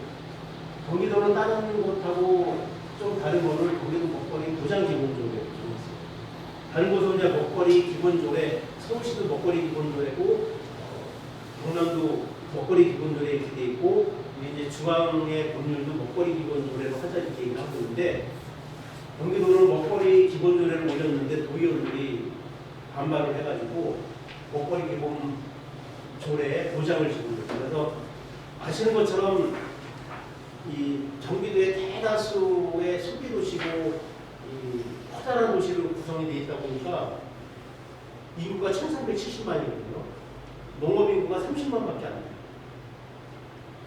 경기도는 다른 곳하고 좀 다른 거를 경기도 먹거리 보장 기본조례를 좀 있어요. 다른 곳은 이제 먹거리 기본조례, 서울시도 먹거리 기본조례고 경남도 먹거리 기본조례 이렇게 돼 있고 우리 이제 중앙의 법률도 먹거리 기본 조례로 하자 이렇게 얘기를 하고 있는데 경기도는 먹거리 기본 조례를 올렸는데 도의원들이 반발을 해가지고 먹거리 기본 조례에 도장을 지고 있어요. 그래서 아시는 것처럼 이 경기도의 대다수의 소비도시고 이 커다란 도시로 구성이 되어 있다 보니까 인구가 1370만이거든요. 농업인구가 30만밖에 안 돼요.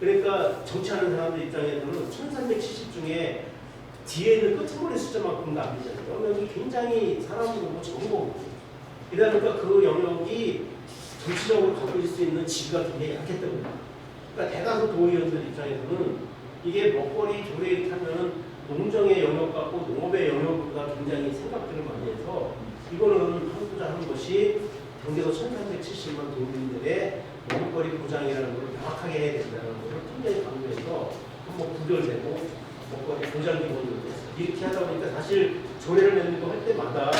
그러니까 정치하는 사람들 입장에서는 1370 중에 뒤에 있는 끝머리 숫자만큼도 안 되잖아요. 영역이 굉장히 사람이 너무 적은 거고. 이러다 보니까 그 영역이 정치적으로 바꿀 수 있는 지위가 굉장히 약했던 거예요. 그러니까 대다수 도의원들 입장에서는 이게 먹거리 조례를 타면은 농정의 영역 같고 농업의 영역보다 굉장히 생각들을 많이 해서 이거는 하고자 하는 것이 경기도 1370만 도민들의 먹거리 보장이라는 걸 명확하게 해야 된다는 것을 굉장히 강조해서 한번 부결되고 먹거리 보장 기본으로 됐어요. 이렇게 하다 보니까 사실 조례를 만들고 할 때마다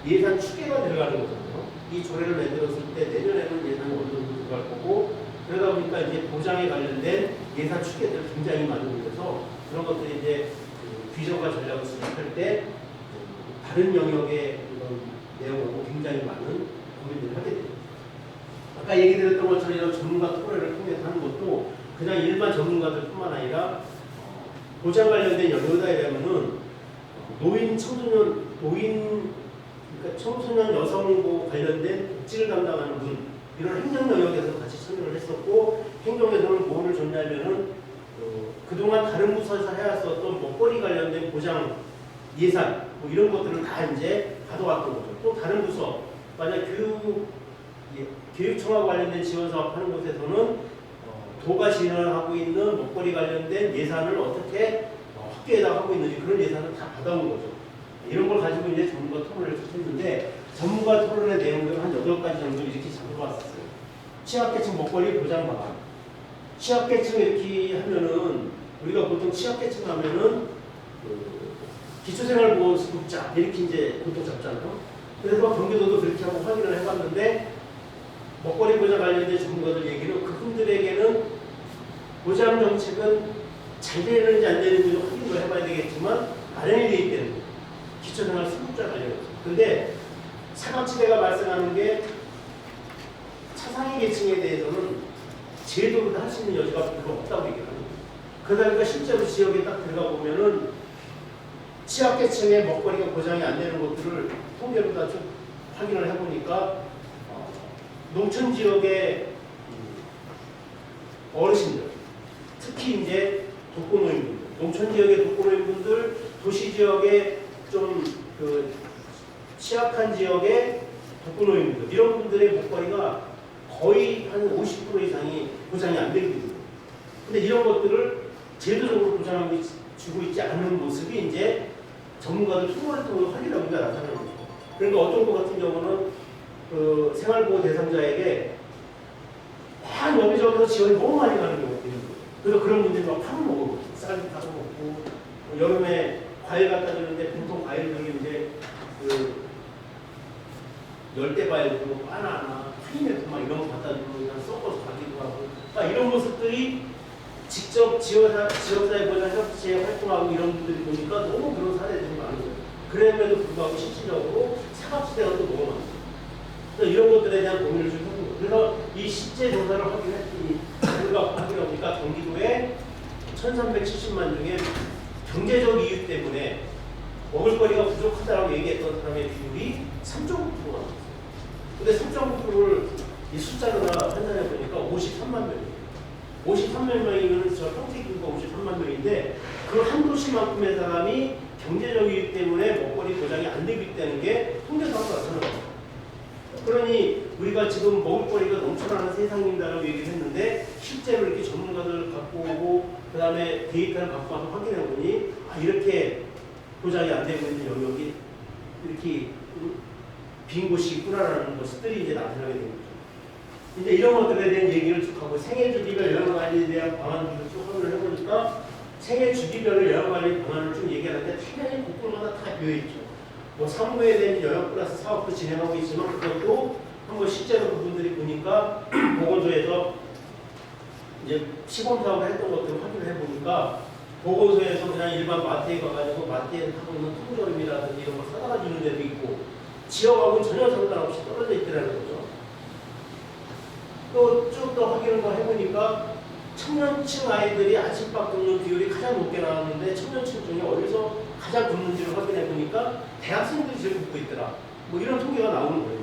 예산 추계가 들어가는 거거든요. 이 조례를 만들었을 때 내년에는 예산이 어느 정도 들어갈 거고 그러다 보니까 이제 보장에 관련된 예산 추계들 굉장히 많이 올려서 그런 것들이 이제 그 비전과 전략을 수립할 때 다른 영역의 이런 내용하고 굉장히 많은 고민들을 하게 됩니다. 아까 얘기 드렸던 것처럼 이런 전문가 토론을 통해서 하는 것도 그냥 일반 전문가들뿐만 아니라 보장 관련된 연구자이라면은 노인, 청소년, 그러니까 청소년 여성부 관련된 복지를 담당하는 분 이런 행정 영역에서 같이 참여를 했었고 행정에서는 뭐를 줬냐면은 그동안 다른 부서에서 해왔었던 먹거리 관련된 보장 예산 뭐 이런 것들을 다 이제 가져왔던 거죠. 또 다른 부서 만약 교육청과 관련된 지원 사업 하는 곳에서는 도가 진행하고 있는 먹거리 관련된 예산을 어떻게 학교에다 하고 있는지 그런 예산을 다 받아온 거죠. 이런 걸 가지고 이제 전문가 토론을 했는데 전문가 토론의 내용들은 한 8가지 정도 이렇게 잡아봤었어요. 취약계층 먹거리 보장 방안. 취약계층 이렇게 하면은 우리가 보통 취약계층 하면은 기초생활보호수급자 이렇게 이제 보통 잡잖아요. 그래서 경기도도 그렇게 하고 확인을 해봤는데 먹거리 보장 관련된 전문가들 얘기는 그분들에게는 보장 정책은 잘 되는지 안 되는지도 확인을 해봐야 되겠지만 마련이 되어 있다는 거예요. 기초생활 수급자 관련해서. 근데 사각지대가 발생하는 게 차상위 계층에 대해서는 제도를 할 수 있는 여지가 별로 없다고 얘기를 합니다. 그러다 보니까 실제로 지역에 딱 들어가 보면은 취약계층의 먹거리가 보장이 안 되는 것들을 통계로 다 쭉 확인을 해보니까 농촌 지역의 어르신들, 특히 이제 독거노인분들, 농촌 지역의 독거노인분들, 도시 지역의 좀 그 취약한 지역의 독거노인분들 이런 분들의 먹거리가 거의 한 50% 이상이 보장이 안 되게 됩니다. 근데 이런 것들을 제도적으로 보장하고 주고 있지 않은 모습이 이제 전문가들 통화를 통해 확인하기가 나타나는 거죠. 그러니까 어떤 것 같은 경우는 그 생활보호 대상자에게 여기저기서 지원이 너무 많이 가는 경우가 있는 거예요. 그래서 그런 분들이 막 파는 먹고 쌀 타서 먹고 여름에 과일 갖다 주는데 보통 과일들이 이제 그 열대 과일도 바나나, 파인애플 막 이런 거 갖다 주고 그냥 섞어서 가기도 하고 이런 모습들이 직접 지역사회 보장 협치에 활동하고 이런 분들이 보니까 너무 그런 사례들이 많은 거예요. 그럼에도 불구하고 실질적으로 사각지대가 또 너무 많아요. 그래서 이런 것들에 대한 고민을 좀 해본 거예요. 그래서 이 실제 조사를 확인했더니 결과 확인해보니까 경기도에 1370만 중에 경제적 이유 때문에 먹을거리가 부족하다고 얘기했던 사람의 비율이 3.9%가 나왔어요. 근데 3.9%를 이 숫자로 환산해 보니까 53만 명이에요. 53만 명이면 저 평택인구가 53만 명인데 그 한 도시만큼의 사람이 경제적 이유 때문에 먹거리 보장이 안 되고 있다는 게 통계상으로 나타나요. 그러니 우리가 지금 먹을거리가 넘쳐나는 세상인다라고 얘기를 했는데 실제로 이렇게 전문가들 갖고 오고 그 다음에 데이터를 갖고 와서 확인해 보니 이렇게 보장이 안 되고 있는 영역이 이렇게 빈 곳이 있구나라는 것들이 이제 나타나게 되는 거죠. 이제 이런 것들에 대한 얘기를 쭉 하고 생애 주기별 영양관리에 대한 방안들을 쭉 확인을 해보니까 생애 주기별의 영양관리 방안을 쭉 얘기하는데 당연히 곳곳마다 다 비어있죠. 뭐 산부에 대한 영양 플러스 사업도 진행하고 있지만 그것도 한번 실제로 그분들이 보니까 보건소에서 이제 시범 사업을 했던 것들을 확인을 해보니까 보고서에서 그냥 일반 마트에 가가지고 마트에 하고 있는 통조림이라든지 이런 걸 사다가 주는 데도 있고 지역하고는 전혀 상관없이 떨어져 있더라는 거죠. 또 쭉 더 확인을 더 해보니까 청년층 아이들이 아침밥 굶는 비율이 가장 높게 나왔는데 청년층 중에 어디서 가장 굶는지를 확인해 보니까 대학생들이 제일 굶고 있더라. 뭐 이런 통계가 나오는 거예요.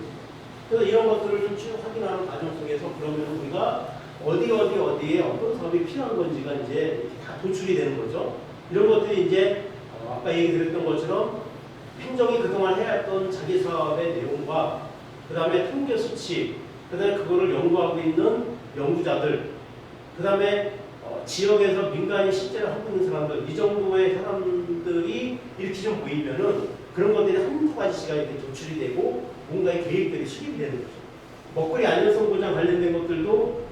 그래서 이런 것들을 좀 쭉 확인하는 과정 속에서 그러면 우리가 어디에 어떤 사업이 필요한 건지가 이제 이렇게 다 도출이 되는 거죠. 이런 것들이 이제 아까 얘기 드렸던 것처럼 행정이 그동안 해왔던 자기 사업의 내용과 그 다음에 통계 수치, 그 다음에 그거를 연구하고 있는 연구자들, 그 다음에 지역에서 민간이 실제로 하고 있는 사람들, 이 정도의 사람들이 이렇게 좀 보이면은 그런 것들이 한두 가지씩가 이렇게 도출이 되고 뭔가의 계획들이 수립이 되는 거죠. 먹거리 안전성 보장 관련된 것들도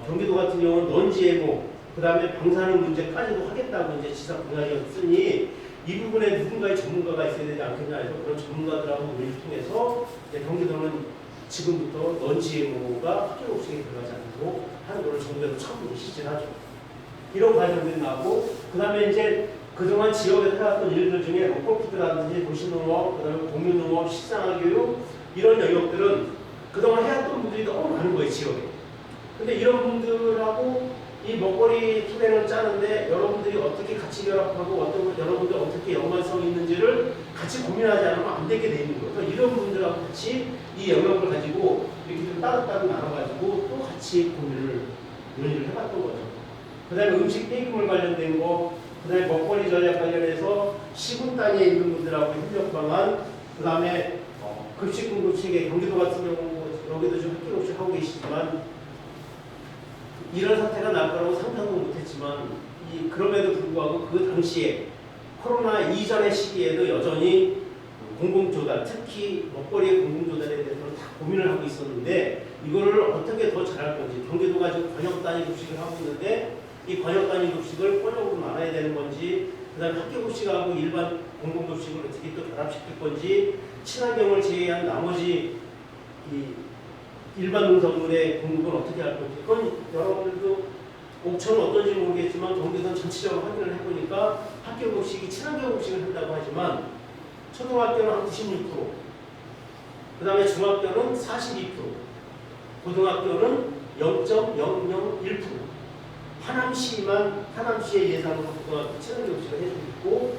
경기도 같은 경우는 넌지에고 그 다음에 방사능 문제까지도 하겠다고 이제 지사 공약이었으니 이 부분에 누군가의 전문가가 있어야 되지 않겠냐 해서 그런 전문가들하고 논의를 통해서 이제 경기도는 지금부터 넌지에고가 학교 옥색에 들어가지 않도록 하는 것을 정부에서 처음 실시하죠. 이런 과정들이 나오고 그 다음에 이제 그동안 지역에서 해왔던 일들 중에 로컬푸드라든지 도시농업, 그 다음에 공유농업, 식상화교육 이런 영역들은 그동안 해왔던 분들이 너무 많은 거예요, 지역에. 근데 이런 분들하고 이 먹거리 플랜을 짜는데 여러분들이 어떻게 같이 결합하고 여러분들 어떻게 연관성이 있는지를 같이 고민하지 않으면 안 되게 돼 있는 거예요. 그러니까 이런 분들하고 같이 이 영역을 가지고 이렇게 좀 따로따로 나눠가지고 또 같이 논의를 해봤던 거죠. 그 다음에 음식 폐기물 관련된 거, 그 다음에 먹거리 전략 관련해서 시군 단위에 있는 분들하고 협력 방안, 그 다음에 급식 공급 체계, 경기도 같은 경우 여기도 좀 학교 없이 하고 계시지만 이런 사태가 날 거라고 상상도 못했지만 그럼에도 불구하고 그 당시에 코로나 이전의 시기에도 여전히 공공조달, 특히 먹거리의 공공조달에 대해서는 다 고민을 하고 있었는데 이거를 어떻게 더 잘할 건지 경기도가 지금 관역 단위 급식을 하고 있는데 이 관역 단위 급식을 권역으로 나눠야 되는 건지 그 다음에 학교 급식하고 일반 공공급식을 어떻게 또 결합시킬 건지 친환경을 제외한 나머지 일반 농산물의 공급은 어떻게 할 건지 그건 여러분들도 옥천은 어떤지 모르겠지만 경기도는 전체적으로 확인을 해보니까 학교 급식이 친환경 급식을 한다고 하지만 초등학교는 한 96%, 그 다음에 중학교는 42%, 고등학교는 0.001%. 하남시의 예산으로 고등학교 친환경 급식을 해주고 있고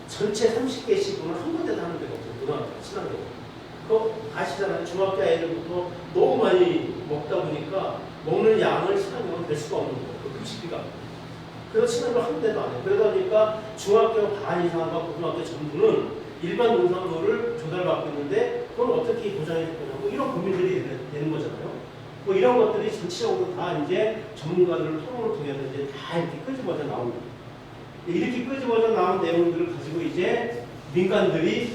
전체 30개씩은 한 군데도 하는 데가 없어요. 고등학교 친환경. 그거 아시잖아요. 중학교 애들부터 너무 많이 먹다 보니까 먹는 양을 친환경은 될 수가 없는 거예요. 그 급식비가. 그래서 친환경 한 대도 안 해요. 그러다 보니까 중학교 반 이상과 고등학교 전부는 일반 농산물을 조달받고 있는데 그걸 어떻게 보장해 줄 거냐고 이런 고민들이 되는 거잖아요. 뭐 이런 것들이 전체적으로 다 이제 전문가들을 토론을 통해서 이제 다 이렇게 끄집어져 나옵니다. 이렇게 끄집어져 나온 내용들을 가지고 이제 민간들이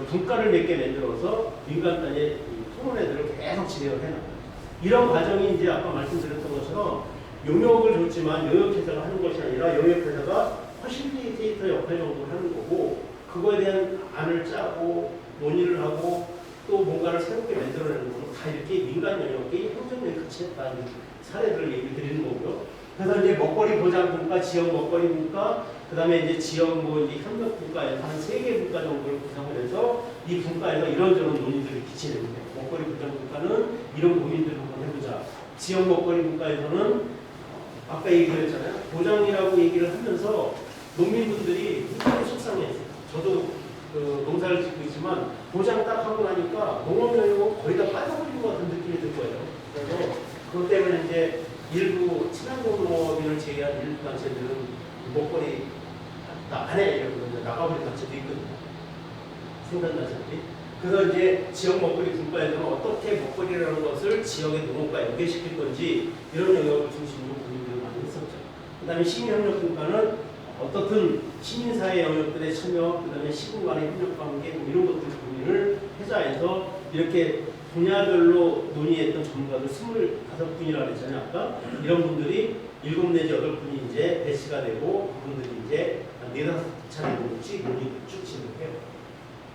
분과를 몇 개 만들어서 민간 단위 토론회들을 계속 진행을 해나가요. 이런 과정이 이제 아까 말씀드렸던 것처럼 용역을 줬지만 용역회사가 하는 것이 아니라 용역회사가 퍼실리테이터 역할 정도를 하는 거고 그거에 대한 안을 짜고 논의를 하고 또 뭔가를 새롭게 만들어내는 거는 다 이렇게 민간 영역이 행정력이 같이 했다는 사례들을 얘기 드리는 거고요. 그래서 이제 먹거리 보장 분과, 지역 먹거리 분과, 그 다음에 이제 지역 이제 협력 분과에서 한 3개 분과 정도를 구성을 해서 이 분과에서 이런저런 논의들을 기치는데 먹거리 보장 분과는 이런 고민들을 한번 해보자. 지역 먹거리 분과에서는 아까 얘기했잖아요. 보장이라고 얘기를 하면서 농민분들이 굉장히 속상해했어요. 저도 농사를 짓고 있지만 보장 딱 하고 나니까 농업용이고 거의 다 빠져버린 것 같은 느낌이 들 거예요. 그래서 그것 때문에 이제 일부 친환경 농업인을 제외한 일부 단체들은 먹거리 안 해 이러고 나가버린 단체도 있거든요. 생산단체들이. 그래서 이제 지역 먹거리 분과에서는 어떻게 먹거리라는 것을 지역의 농업과 연계시킬 건지 이런 영역을 중심으로 고민들을 많이 했었죠. 그 다음에 시민협력 분과는 어떻든 시민사회 영역들의 참여, 그 다음에 시군 간의 협력관계 이런 것들 고민을 해서 해서 이렇게 분야별로 논의했던 전문가들 25분이라고 했잖아요. 아까 이런 분들이 7 내지 8분이 이제 배치가 되고 그분들이 이제 4-5차례 정도씩 논의를 쭉 진행해요.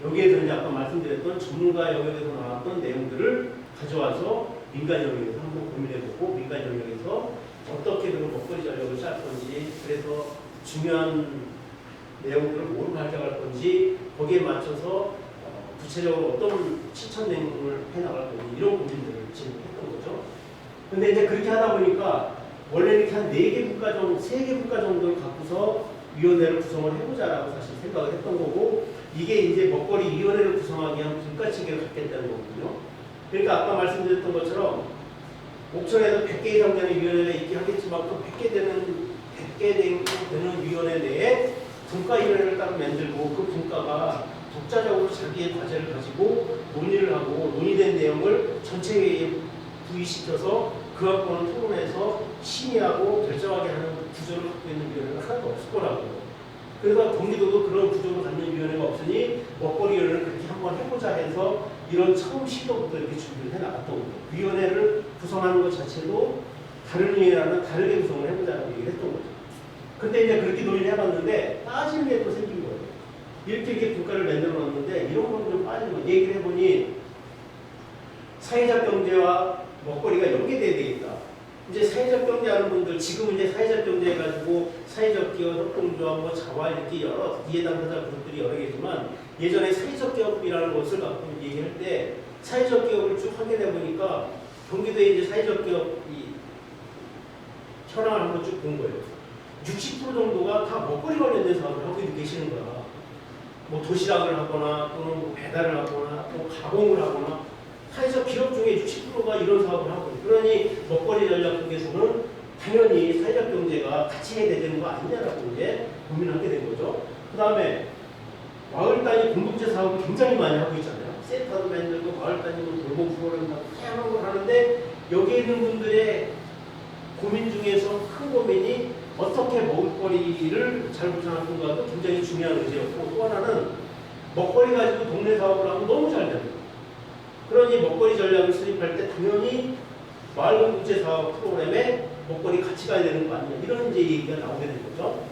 여기에서 이제 아까 말씀드렸던 전문가 영역에서 나왔던 내용들을 가져와서 민간 영역에서 한번 고민해보고 민간 영역에서 어떻게든 먹거리 전략을 짤 건지, 그래서 중요한 내용들을 뭐로 가져갈 건지, 거기에 맞춰서 구체적으로 어떤 실천 내용을 해나갈 건지, 이런 고민들을 지금 했던 거죠. 근데 이제 그렇게 하다 보니까 원래 이렇게 한 4개 국가 정도, 3개 국가 정도를 갖고서 위원회를 구성을 해보자라고 사실 생각을 했던 거고, 이게 이제 먹거리 위원회를 구성하기 위한 분과체계를 갖겠다는 거거든요. 그러니까 아까 말씀드렸던 것처럼 옥천에도 100개 이상 되는 위원회가 있긴 하겠지만 또 100개 되는 위원회 내에 분과위원회를 따로 만들고, 그 분과가 독자적으로 자기의 과제를 가지고 논의를 하고, 논의된 내용을 전체 회의에 부의시켜서 그 갖고는 토론해서 심의하고 결정하게 하는 구조를 갖고 있는 위원회가 하나도 없을 거라고. 그래서 경기도도 그런 구조를 갖는 위원회가 없으니 먹거리위원회를 그렇게 한번 해보자 해서 이런 처음 시도부터 이렇게 준비를 해나갔던 거예요. 위원회를 구성하는 것 자체도 다른 위원회와는 다르게 구성을 해보자고 얘기를 했던 거죠. 근데 이제 그렇게 논의를 해봤는데 빠지는 게 또 생긴 거예요. 이렇게 국가를 만들어 놨는데 이런 거는 좀 빠진 거예요. 얘기를 해보니 사회적 경제와 먹거리가 연계돼야 되겠다. 이제 사회적 경제 하는 분들, 지금 이제 사회적 경제 해가지고 사회적 기업, 협동조합, 뭐 자화 이렇게 여러 이해 당사자 그룹들이 여러 개지만, 예전에 사회적 기업이라는 것을 갖고 얘기할 때 사회적 기업을 쭉 확인해 보니까 경기도에 이제 사회적 기업이 현황을 한번 쭉 본 거예요. 60% 정도가 다 먹거리 관련된 사업을 하고 계시는 거야. 뭐 도시락을 하거나 또는 뭐 배달을 하거나 또 가공을 하거나, 사회적 기업 중에 60%가 이런 사업을 하고 있어요. 그러니 먹거리 전략 쪽에서는 당연히 사회적 경제가 같이 해야 되는 거 아니냐라고 이제 고민하게 된 거죠. 그 다음에 마을 단위 공동체 사업을 굉장히 많이 하고 있잖아요. 센터도 만들고 마을 단위로 돌봄 프로그램 하고 다양한 걸 하는데, 여기에 있는 분들의 고민 중에서 큰 고민이 어떻게 먹을거리를 잘 구성할 건가도 굉장히 중요한 의제였고, 또 하나는 먹거리 가지고 동네 사업을 하면 너무 잘 됩니다. 그러니 먹거리 전략을 수립할 때 당연히 마을 공동체 사업 프로그램에 먹거리 같이 가야 되는 거 아니냐, 이런 이제 얘기가 나오게 된 거죠.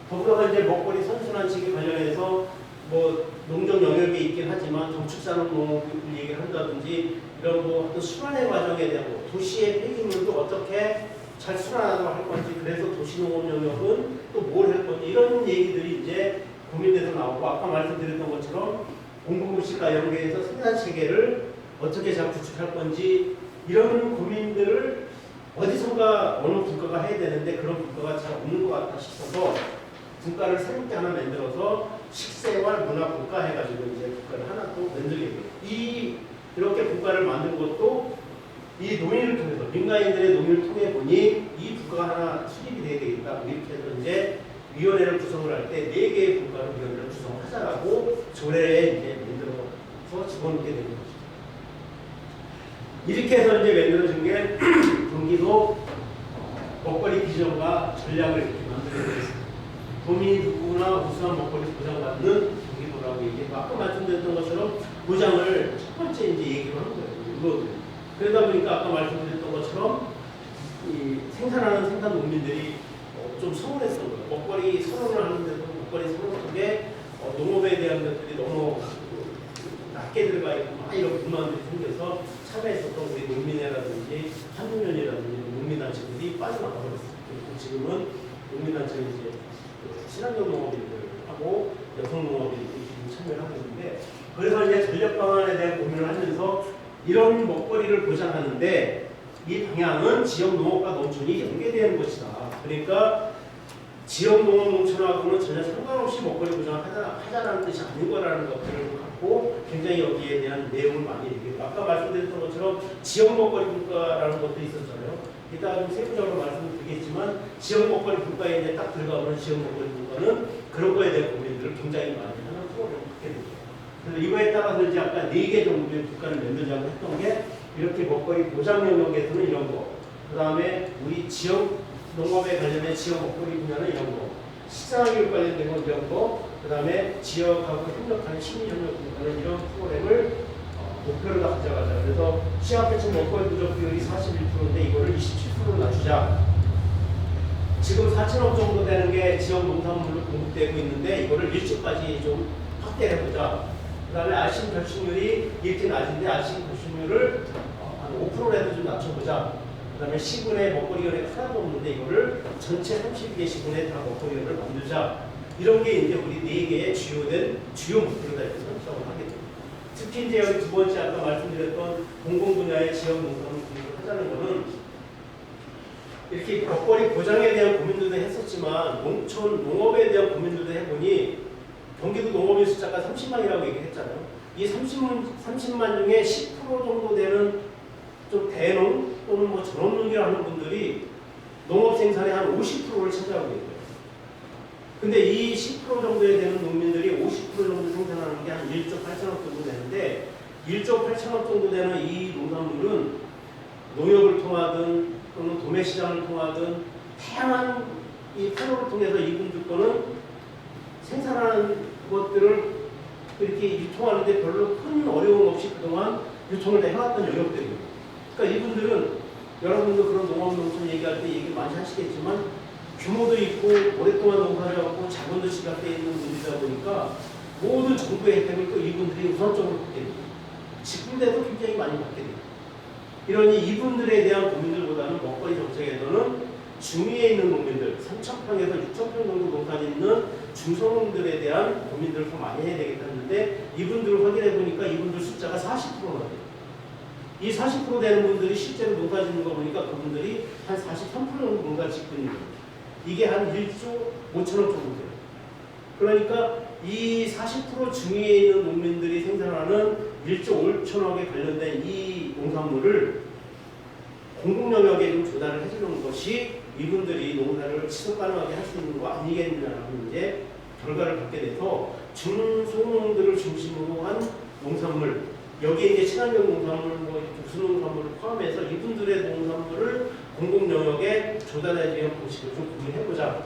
더불어서 이제 먹거리 선순환시기 관련해서 뭐 농정 영역에 있긴 하지만 정축산업 농업을 얘기를 한다든지, 이런 뭐 어떤 순환의 과정에 대한 거, 도시의 폐기물도 어떻게 잘 순환하도록 할 건지, 그래서 도시농업 영역은 또 뭘 할 건지, 이런 얘기들이 이제 고민돼서 나오고, 아까 말씀드렸던 것처럼 공공도시과 연계해서 생산체계를 어떻게 잘 구축할 건지, 이런 고민들을 어디선가 어느 국가가 해야 되는데 그런 국가가 잘 없는 것 같다 싶어서 국가를 새롭게 하나 만들어서 식생활 문화 국가 해가지고 이제 국가를 하나 또 만들게 돼요. 이렇게 국가를 만든 것도 이 논의를 통해서, 민간인들의 논의를 통해 보니 이 국가가 하나 수립이 돼야 되겠다, 이렇게 해서 이제 위원회를 구성을 할 때 4개의 국가를 위원회를 구성하자라고 조례에 이제 만들어서 집어넣게 되는 거죠. 이렇게 해서 이제 만들어진 게 경기도 먹거리 비전과 전략을 이렇게 만들어냈습니다. 도민 누구나 우수한 먹거리 보장받는 경기도라고 얘기해서, 아까 말씀드렸던 것처럼 보장을 첫 번째 이제 얘기를 한 거예요. 그러다 보니까 아까 말씀드렸던 것처럼 이 생산하는 생산 농민들이 좀 서운했던 거예요. 먹거리 선언을 하는데도 먹거리 선언 속에 농업에 대한 것들이 너무 낮게 들어가 있고 막 이런 불만들이 생겨서 참여했었던 우리 농민회라든지 한국연이라든지 농민단체들이 빠져나가버렸어요. 그리고 지금은 농민단체는 이제 친환경 농업인들하고 여성 농업인들이 참여를 하고 있는데, 그래서 이제 전략 방안에 대한 고민을 하면서 이런 먹거리를 보장하는데 이 방향은 지역 농업과 농촌이 연계되는 것이다. 그러니까 지역 농업 농촌하고는 전혀 상관없이 먹거리 보장을 하자라는 뜻이 아닌 거라는 것들을 갖고 굉장히 여기에 대한 내용을 많이 얘기해요. 아까 말씀드렸던 것처럼 지역 먹거리 분과라는 것도 있었잖아요. 이따가 좀 세부적으로 말씀을 드리겠지만, 지역 먹거리 분과에 이제 딱 들어가면 지역 먹거리 분과는 그런 거에 대한 고민들을 굉장히 많이 하는 프로그램을 갖게 되죠. 그래서 이거에 따라서 이제 아까 4개 정도의 국가를 만들자고 했던 게, 이렇게 먹거리 보장 영역에서는 이런 거, 그 다음에 우리 지역 농업에 관련된 지역 먹거리 분야는 이런 거, 식상교육 관련된 건 이런 거, 그 다음에 지역하고 협력하는 시민협력 분야는 이런 프로그램을 목표로 다 가져가자. 그래서 시합배치 먹거리 부족 비율이 41%인데 이거를 27%로 낮추자. 지금 4천억 정도 되는 게 지역 농산물로 공급되고 있는데 이거를 1조까지 좀 확대해보자. 그 다음에 아침 결식률이 이렇게 낮은데 아침 결식률을 한 5%라도 좀 낮춰보자. 그다음에 시군에 먹거리원에 하나도 없는데 이거를 전체 32개 시군에 다 먹거리원을 만들자. 이런 게 이제 우리 4개의 주요 목표다 이렇게 설정을 하게 됩니다. 특히 이제 여기 두 번째 아까 말씀드렸던 공공 분야의 지역 농산을 하자는 거는 이렇게 먹거리 보장에 대한 고민들도 했었지만 농업에 대한 고민들도 해보니 경기도 농업인 숫자가 30만이라고 얘기했잖아요. 이 30만 중에 10% 정도 되는 좀 대농 또는 뭐 전업농이라는 분들이 농업 생산의 한 50%를 차지하고 있어요. 근데 이 10% 정도에 되는 농민들이 50% 정도 생산하는 게 한 1조 8천억 정도 되는데 1조 8천억 정도 되는 이 농산물은 농협을 통하든 또는 도매시장을 통하든 다양한 이 판로를 통해서 이분들 거는 생산하는 것들을 이렇게 유통하는데 별로 큰 어려움 없이 그동안 유통을 다 해왔던 영역들이에요. 그러니까 이분들은 여러분도 그런 농업농촌 얘기할 때 얘기 많이 하시겠지만 규모도 있고 오랫동안 농사져갖고 자본도 지갑되어 있는 분이다 보니까 모든 정부의 혜택을 또 이분들이 우선적으로 받게 됩니다. 직군대도 굉장히 많이 받게 됩니다. 이러니 이분들에 대한 고민들보다는 먹거리 정책에서는 중위에 있는 농민들, 3,000평에서 6,000평 정도 농사짓는 중소농들에 대한 고민들을 더 많이 해야 되겠다는데 이분들을 확인해 보니까 이분들 숫자가 40%나 돼요. 이 40% 되는 분들이 실제로 농사 짓는 거 보니까 그분들이 한 43% 정도 농사 짓고 있는 거예요. 이게 한 1조 5천억 정도 돼요. 그러니까 이 40% 중위에 있는 농민들이 생산하는 1조 5천억에 관련된 이 농산물을 공공영역에 좀 조달을 해주는 것이 이분들이 농사를 지속 가능하게 할 수 있는 거 아니겠느냐라는 이제 결과를 받게 돼서 중소농들을 중심으로 한 농산물, 여기에 이제 친환경 농산물, 뭐 무슨 농산물을 포함해서 이분들의 농산물을 공공영역에 조달해 주는 방식을 좀 고민해보자.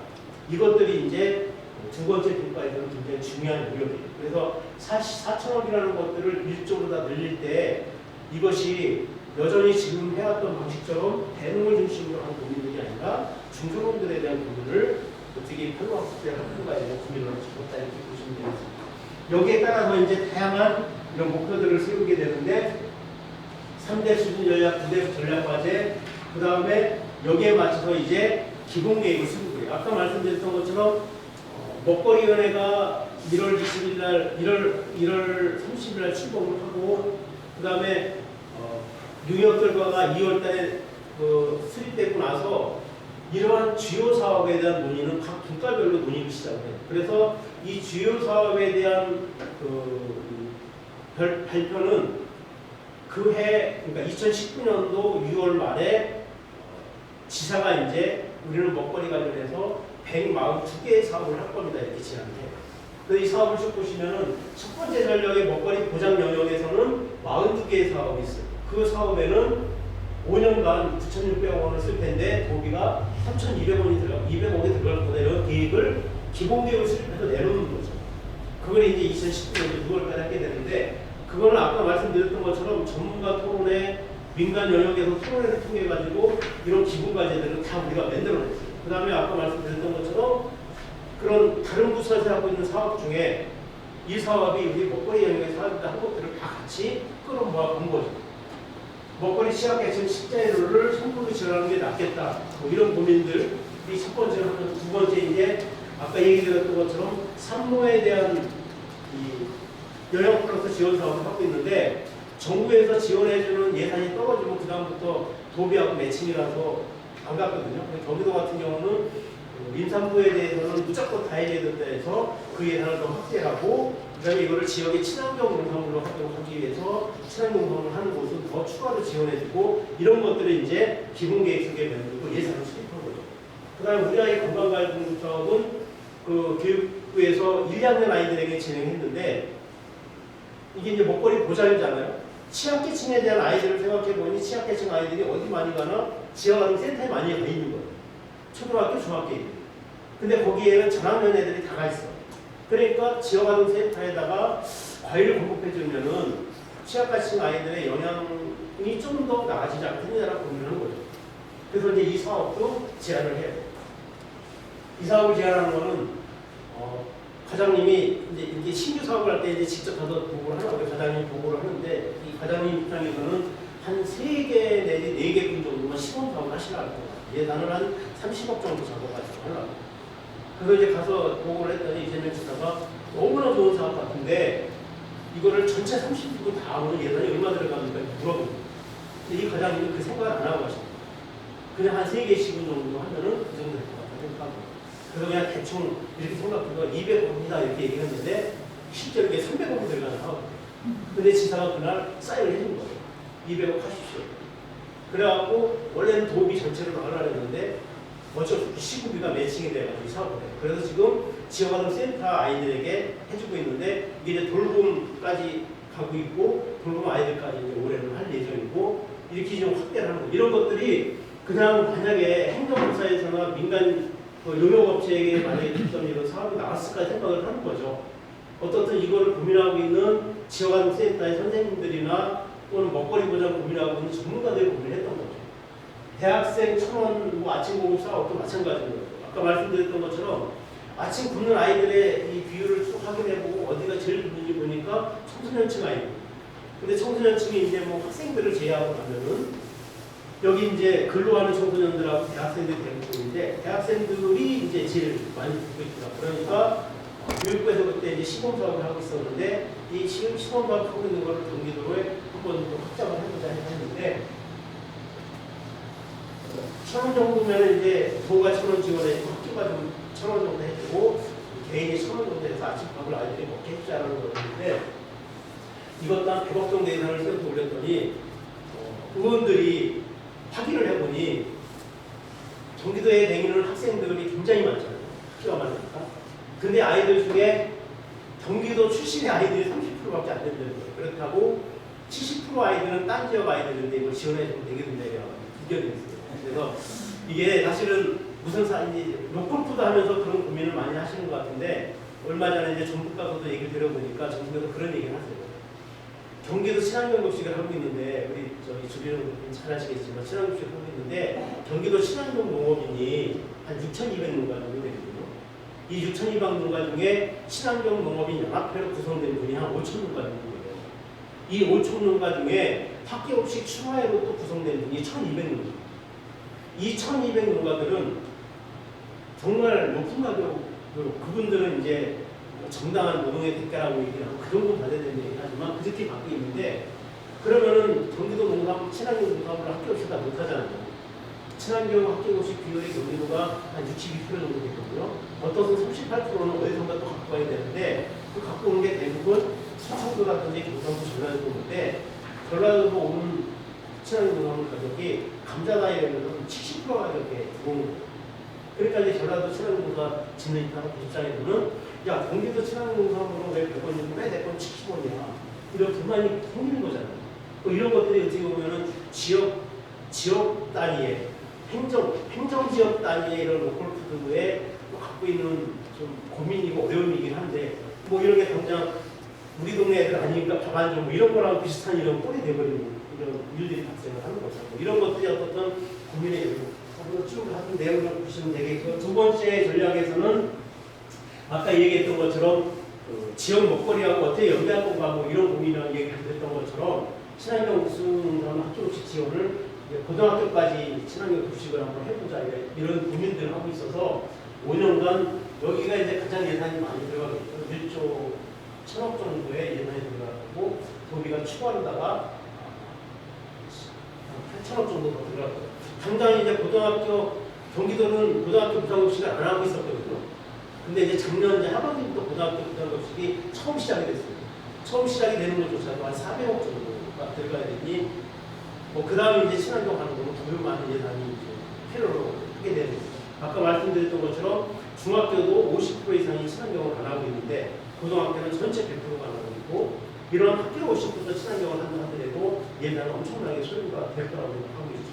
이것들이 이제 두 번째 평가에서는 굉장히 중요한 영역이에요. 그래서 4천억이라는 것들을 1조로 다 늘릴 때 이것이 여전히 지금 해왔던 방식처럼 대농을 중심으로 한 고민들이 아니라 중소농들에 대한 고민을 어떻게 평가학습에 평가에 대한 고민을 적었다 이렇게 보시면 되겠습니다. 여기에 따라서 이제 다양한 이런 목표들을 세우게 되는데 3대 수준 전략, 9대 전략 과제, 그 다음에 여기에 맞춰서 이제 기본 계획을 쓰는 거예요. 아까 말씀드렸던 것처럼 먹거리위원회가 1월 20일 날, 1월 30일 날 출범을 하고 그 다음에 뉴욕 결과가 2월 달에 수립되고 나서 이러한 주요 사업에 대한 논의는 각 분과별로 논의를 시작해요. 그래서 이 주요 사업에 대한 발표는 그 해, 그러니까 2019년도 6월 말에 지사가 이제 우리는 먹거리 관련해서 142개의 사업을 할 겁니다. 이렇게 제안해요. 이 사업을 쭉 보시면은 첫 번째 전략의 먹거리 보장 영역에서는 42개의 사업이 있어요. 그 사업에는 5년간 9,600억 원을 쓸 텐데 도비가 3,200억이 들어갈 거다. 이런 계획을 기본 계획을 수립해서 내놓는 거죠. 그걸 이제 2019년 6월까지 하게 되는데 그거는 아까 말씀드렸던 것처럼 전문가 토론회, 민간 영역에서 토론회를 통해 가지고 이런 기본 과제들을 다 우리가 만들어냈어요. 그 다음에 아까 말씀드렸던 것처럼 그런 다른 부서에서 하고 있는 사업 중에 이 사업이 우리 먹거리 영역의 사업이다 한 것들을 다 같이 끌어모아 본 거죠. 먹거리 취약계층 식재료를 선불로 지원하는 게 낫겠다. 뭐 이런 고민들. 이 첫 번째로 하면 두 번째 이제 아까 얘기드렸던 것처럼 산모에 대한 이 영양 플러스 지원 사업을 하고 있는데 정부에서 지원해주는 예산이 떨어지면 그 다음부터 도비하고 매칭이라서 안 갔거든요. 경기도 같은 경우는 민산부에 대해서는 무조건 다 해야 된다 해서 그 예산을 더 확대하고 그 다음에 이거를 지역의 친환경 농산물로 활동하기 위해서 친환경 농산물을 하는 곳은 더 추가로 지원해주고 이런 것들을 이제 기본 계획 속에 만들고 예산을 수립한 거죠. 그 다음에 우리 아이 건강관리 사업은 그 교육부에서 1, 2학년 아이들에게 진행했는데 이게 이제 먹거리 보장이잖아요. 취약계층에 대한 아이들을 생각해보니 취약계층 아이들이 어디 많이 가나 지역아동 센터에 많이 가 있는 거예요. 초등학교, 중학교 애들. 근데 거기에는 전학년 애들이 다 가 있어. 그러니까 지역아동 센터에다가 과일을 공급해주면은 취약계층 아이들의 영양이 좀 더 나아지지 않겠느냐라고 고민하는 거죠. 그래서 이제 이 사업도 제안을 해요. 이 사업을 제안하는 거는 과장님이 이제 이렇게 신규 사업을 할 때 이제 직접 가서 보고를 하는 거예요. 과장님이 보고를 하는데 이 과장님 입장에서는 한 3개 내지 4개 분 정도만 시범 사업을 하시려고 합니다. 예산을 한 30억 정도 잡아가지고 하려고. 그래서 이제 가서 보고를 했더니 이재명 지사가 너무나 좋은 사업 같은데 이거를 전체 30분 다 하면 예산이 얼마 들어가는가 물어봅니다. 근데 이 과장님은 그 생각을 안 하고 가십니다. 그냥 한 3개씩은 정도 하면은 그 정도 될 것 같다 생각하고. 그래서 그냥 대충 이렇게 생각해서 200억이다 이렇게 얘기했는데 실제로 이게 300억이 들어가는 사업이에요. 근데 지사가 그날 사인을 해준 거예요. 200억 하십시오. 그래갖고 원래는 도읍이 전체를 나가려고 했는데 어쩔 수 없이 시구비가 매칭이 돼가지고 사업을 해요. 그래서 지금 지역아동 센터 아이들에게 해주고 있는데 이게 이제 돌봄까지 가고 있고 돌봄 아이들까지 이제 올해는 할 예정이고 이렇게 좀 확대를 하는 거예요. 이런 것들이 그냥 만약에 행정부사에서나 민간 용역업체에게 만약에 어떤 이런 사업이 나왔을까 생각을 하는 거죠. 어떻든 이거를 고민하고 있는 지역아동 센터의 선생님들이나 또는 먹거리 보장 고민하고 있는 전문가들이 고민을 했던 거죠. 대학생 1,000원 뭐 아침 공급 사업도 마찬가지인 거죠. 아까 말씀드렸던 것처럼 아침 굶는 아이들의 이 비율을 쭉 확인해보고 어디가 제일 굶는지 보니까 청소년층 아이들. 근데 청소년층이 이제 뭐 학생들을 제외하고 나면은 여기 이제 근로하는 청소년들하고 대학생들이 대부분인데 대학생들이 이제 제일 많이 듣고 있더라고요. 그러니까 교육부에서 그때 이제 시범 사업을 하고 있었는데 이 지금 시범 사업 하고 있는 거를 경기도에 한번 확장을 해보자 했는데 1,000원 정도면 이제 도가 1,000원 지원해주고 학교가 좀 1,000원 정도 해주고 개인이 1,000원 정도 해서 아침밥을 아이들이 먹게 해주자는 거였는데 이것도 한 100억 정도 예산을 세워서 올렸더니 의원들이 확인을 해보니 경기도에 다니는 학생들이 굉장히 많잖아요. 학교가 많으니까. 근데 아이들 중에 경기도 출신의 아이들이 30%밖에 안 된다는 거예요. 그렇다고 70% 아이들은 딴 지역 아이들인데 이걸 지원해주면 되겠는데요. 비결이 있어요. 그래서 이게 사실은 무슨 사인지 로컬푸드 하면서 그런 고민을 많이 하시는 것 같은데 얼마 전에 이제 전북 가서도 얘기를 들어보니까 전북에서 그런 얘기를 하세요. 경기도 친환경급식을 하고 있는데 우리 저희 주변은 잘 아시겠지만 친환경급식을 하고 있는데 경기도 친환경 농업인이 한 6,200농가 정도 되거든요. 이 6,200농가 중에 친환경 농업인 연합회로 구성된 분이 한 5,000농가 정도예요. 이 5,000농가 중에 학교급식 추가회로 또 구성된 분이 1,200농가. 이 1,200농가들은 정말 높은 가격, 그분들은 이제 정당한 노동의 대가라고 얘기하고 그 정도 받아야 되는 얘기 하지만 그렇게 받고 있는데 그러면은 경기도 농담, 친환경 농담을 학교급식 다 못하잖아요. 친환경 학교급식 비율의 경기도가 한 62% 정도 되거든요. 어떤 38%는 어디선가 또 갖고 와야 되는데 그 갖고 오는 게 대부분 충청도라든지 경상도, 전라도인데 전라도로 오는 친환경 농담 가격이 감자나이에는 70%가 이렇게 들어오는 거예요. 그러니까 이제 전라도 친환경농가 짓는 입장에서는 야, 경기도 친환경농사로 왜 100원이고 왜 내 건 70원이야? 이런 불만이 생기는 거잖아요. 또 이런 것들이 어떻게 보면은 지역 단위의 행정지역 단위의 이런 로컬푸드에 갖고 있는 좀 고민이고 어려움이긴 한데 뭐 이런 게 당장 우리 동네 애들 아니니까 밥 안 줘 뭐 이런 거랑 비슷한 이런 꼴이 돼버리는 이런 일들이 발생을 하는 거죠. 뭐 이런 것들이 어떤 고민의 쭉 하던 내용을 보시면 되겠고 두 번째 전략에서는 아까 얘기했던 것처럼 지역 먹거리하고 어떻게 연계할 건가 뭐 이런 고민이라는 얘기를 했던 것처럼 친환경 우수농산 학교급식 지원을 고등학교까지 친환경 급식을 한번 해보자 이런 고민들을 하고 있어서 5년간 여기가 이제 가장 예산이 많이 들어가겠죠. 1조 1,000억 정도의 예산이 들어가고 도비가 추가로다가 8,000억 정도 더 들어가고 당장 이제 경기도는 고등학교 부산급식을 안 하고 있었거든요. 근데 이제 작년 이제 하반기부터 고등학교 부산급식이 처음 시작이 됐어요. 처음 시작이 되는 것조차도 한 400억 정도가 들어가야 되니 그 다음에 이제 친환경 하는 거는 더 많은 예산이 이제 필요로 하게 되는 거죠. 아까 말씀드렸던 것처럼 중학교도 50% 이상이 친환경을 안 하고 있는데 고등학교는 전체 100%가 안 하고 있고 이런 학교 50% 친환경을 한다 하더라도 예산은 엄청나게 소요가 될 거라고 생각하고 있죠.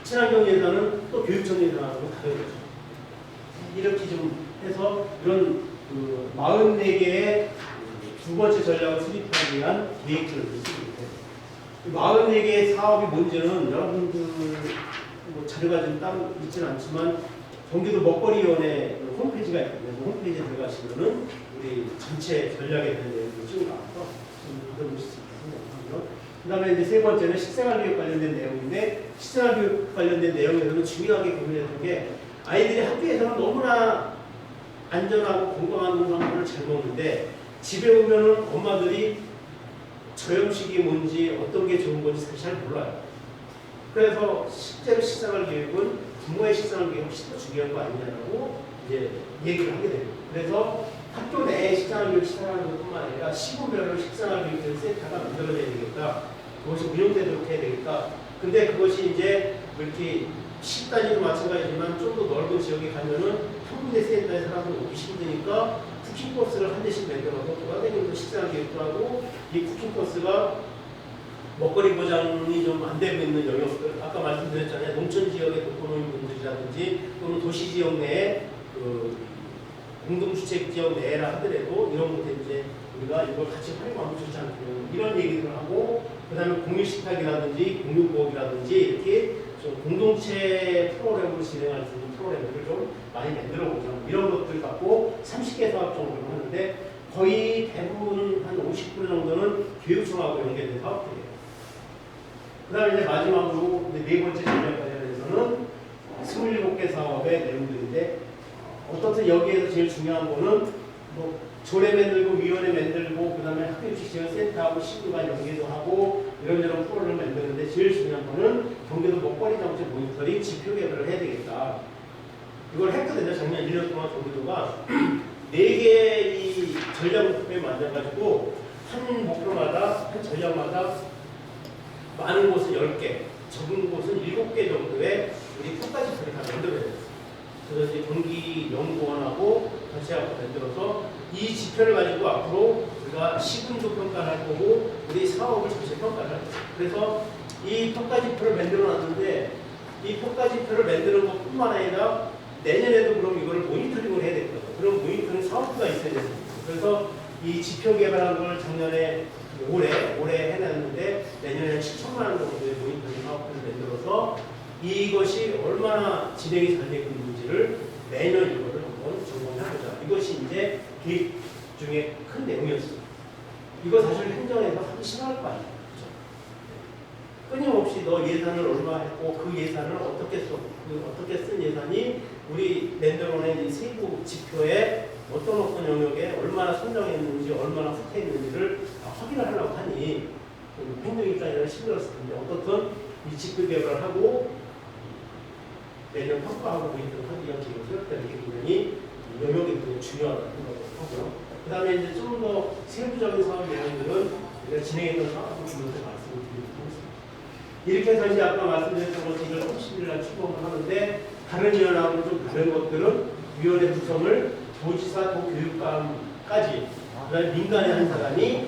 친환경 예산은 또 교육청 예산하고 다르죠. 이렇게 좀 해서 이런 44개의 두 번째 전략을 수립하기 위한 계획들을 쓰고 있습니다. 44개의 사업이 뭔지는 여러분들 뭐 자료가 좀 따로 있지는 않지만 경기도 먹거리위원회 홈페이지가 있거든요. 그 홈페이지에 들어가시면은 우리 전체 전략에 대한 내용을 쭉 나와서 좀 받아보실 수 있다고 생각합니다. 그 다음에 이제 세 번째는 식생활 교육 관련된 내용인데, 식생활 교육 관련된 내용에서는 중요하게 고민했던 게, 아이들이 학교에서는 너무나 안전하고 건강한 농산물을 잘 먹는데 집에 오면은 엄마들이 저염식이 뭔지 어떤 게 좋은 건지 사실 잘 몰라요. 그래서 실제로 식생활 교육은 부모의 식생활 교육이 훨씬 더 중요한 거 아니냐라고 이제 얘기를 하게 됩니다. 그래서 학교 내에 식생활 교육 시작하는 것뿐만 아니라 시군별로 식생활 교육 센터가 만들어져야 되겠다. 그것이 운영되도록 해야 되겠다. 근데 그것이 이제 이렇게 시 단위도 마찬가지지만 좀 더 넓은 지역에 가면은 한 군데 센터에 사람들 오기 힘드니까 쿠킹 코스를 한 대씩 만들어서 돌아다니면서 식생활 교육도 하고, 이 쿠킹 코스가 먹거리 보장이 좀 안 되고 있는 영역들, 아까 말씀드렸잖아요. 농촌 지역의 독거노인분들이라든지 또는 도시 지역 내에 그 공동주택 지역 내라 하더라도 이런 곳에 이제 우리가 이걸 같이 활용하면 좋지 않겠냐 이런 얘기들을 하고, 그 다음에 공유식탁이라든지 공유부엌이라든지 이렇게 좀 공동체 프로그램으로 진행할 수 있는 프로그램들을 좀 많이 만들어 보자. 이런 것들 갖고 30개 사업 정도를 하는데 거의 대부분 한 50% 정도는 교육청하고 연계된 사업들이에요. 그 다음에 이제 마지막으로 네 번째 전략 관련해서는 27개 사업의 내용들인데, 어떻든 여기에서 제일 중요한 거는 뭐 조례 만들고 위원회 만들고 그 다음에 학교주식지원센터하고 시구간 연계도 하고 이런저런 프로그램을 만드는데 제일 중요한 거는 경기도 먹거리 정책 모니터링 지표 개발을 해야 되겠다. 이걸 했거든요. 작년 1년 동안 경기도가 4개의 이 전략 목표에 만들어가지고 한 목표마다 한 전략마다 많은 곳은 10개, 적은 곳은 7개 정도의 우리 평가지표를 다 만들어야 돼요. 그래서 이제 경기연구원하고 같이 하고 만들어서 이 지표를 가지고 앞으로 우리가 시군도 평가를 할 거고 우리 사업을 전체 평가를 할 거예요. 그래서 이 평가지표를 만들어 놨는데 이 평가지표를 만드는 것뿐만 아니라 내년에도 그럼 이거를 모니터링을 해야 되거든요. 그럼 모니터링 사업부가 있어야 됩니다. 그래서 이 지표 개발한 걸 작년에 올해 해놨는데 내년에 7천만 원 정도의 모니터링 사업부를 만들어서 이것이 얼마나 진행이 잘 되고 있는지를 매년 이거를 한번 점검해보자. 이것이 이제 계획 중에 큰 내용이었습니다. 이거 사실 행정에서 하기 싫어할 거 아니에요. 그렇죠? 끊임없이 너 예산을 얼마 했고 그 예산을 어떻게 쓴 예산이 우리 랜드론의 세부 지표에 어떤 영역에 얼마나 선정했는지 얼마나 후퇴했는지를 확인을 하려고 하니 행정 입장에서는 힘들었을 텐데 어떻든 이 지표 개발을 하고 매년 평가하고 모니터링 하기 위한 계획을 세웠다는 게 굉장히 영역이 굉장히 중요하다고 하고요. 그 다음에 이제 좀 더 세부적인 사업 내용들은 우리가 진행했던 사업을 보면서 말씀을 드리도록 하겠습니다. 이렇게 해서 이제 아까 말씀드렸던 것들을 30일날 추구를 하는데 다른 위원하고는 좀 다른 것들은 위원회 구성을 도지사, 도교육감까지 그다음에 민간의 한 사람이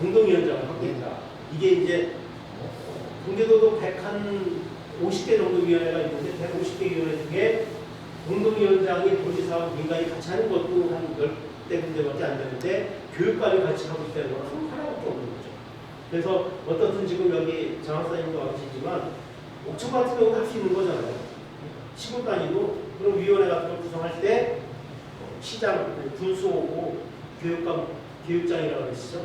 공동위원장을 하고 있다. 이게 이제 경기도도 150개 정도 위원회가 있는데 150개 위원회 중에 공동위원장이 도지사하고 민간이 같이 하는 것도 한 10대 군데밖에 안 되는데 교육감이 같이 하고 있다는 건 하나밖에 없는 거죠. 그래서 어떻든 지금 여기 장학사님도 와 계시지만 옥천 같은 경우도 할 수 있는 거잖아요. 시군 단위도 그런 위원회 같은 걸 구성할 때 시장, 군수 오고 교육감, 교육장이라고 그러시죠.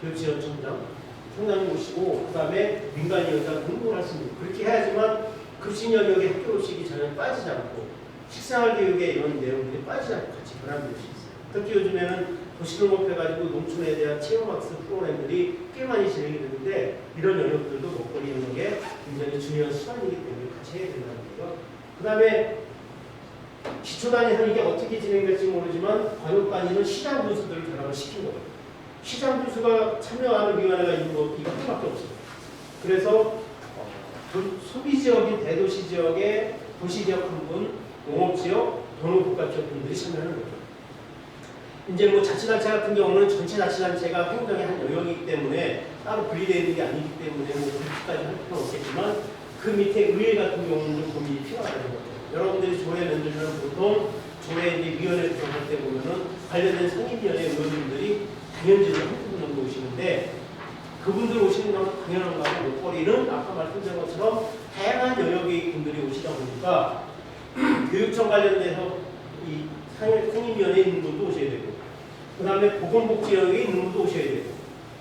교육지원청장, 총장님 모시고 그 다음에 민간위원장 공부를 할 수 있는 그렇게 해야지만 급식 영역의 학교급식이 전혀 빠지지 않고 식생활 교육의 이런 내용들이 빠지지 않고 같이 변화될 수 있어요. 특히 요즘에는 도시를 목표해가지고 농촌에 대한 체험학습 프로그램들이 꽤 많이 진행이 되는데 이런 영역들도 먹거리 영역에 굉장히 중요한 수단이기 때문에 같이 해야 된다는 거죠. 그 다음에 기초단위에서 이게 어떻게 진행될지 모르지만 관역단위는 시장 분수들을 결합을 시킨 거예요. 시장 분수가 참여하는 위원회가 있는 거 이거 하나밖에 없어요. 그래서 소비지역인 대도시 지역의 도시지역 한 분, 농업지역, 도농국가지역 분들이 참여하는 거죠. 이제 뭐 자치단체 같은 경우는 전체 자치단체가 행정의 한 영역이기 때문에 따로 분리되어 있는 게 아니기 때문에 뭐 그렇게까지 할 필요는 없겠지만 그 밑에 의회 같은 경우는 좀 고민이 필요하다는 거죠. 여러분들이 조례 만들면 보통 조례 이제 위원회 구성할 때 보면은 관련된 상임위원회 의원님들이 당연직으로 한두 분 정도 오시는데 그분들 오시는 건 당연한 거고 먹거리는 아까 말씀드린 것처럼 다양한 영역의 분들이 오시다 보니까 교육청 관련돼서 이 상임위원회에 있는 분도 오셔야 되고 그 다음에 보건복지 영역에 있는 분도 오셔야 되고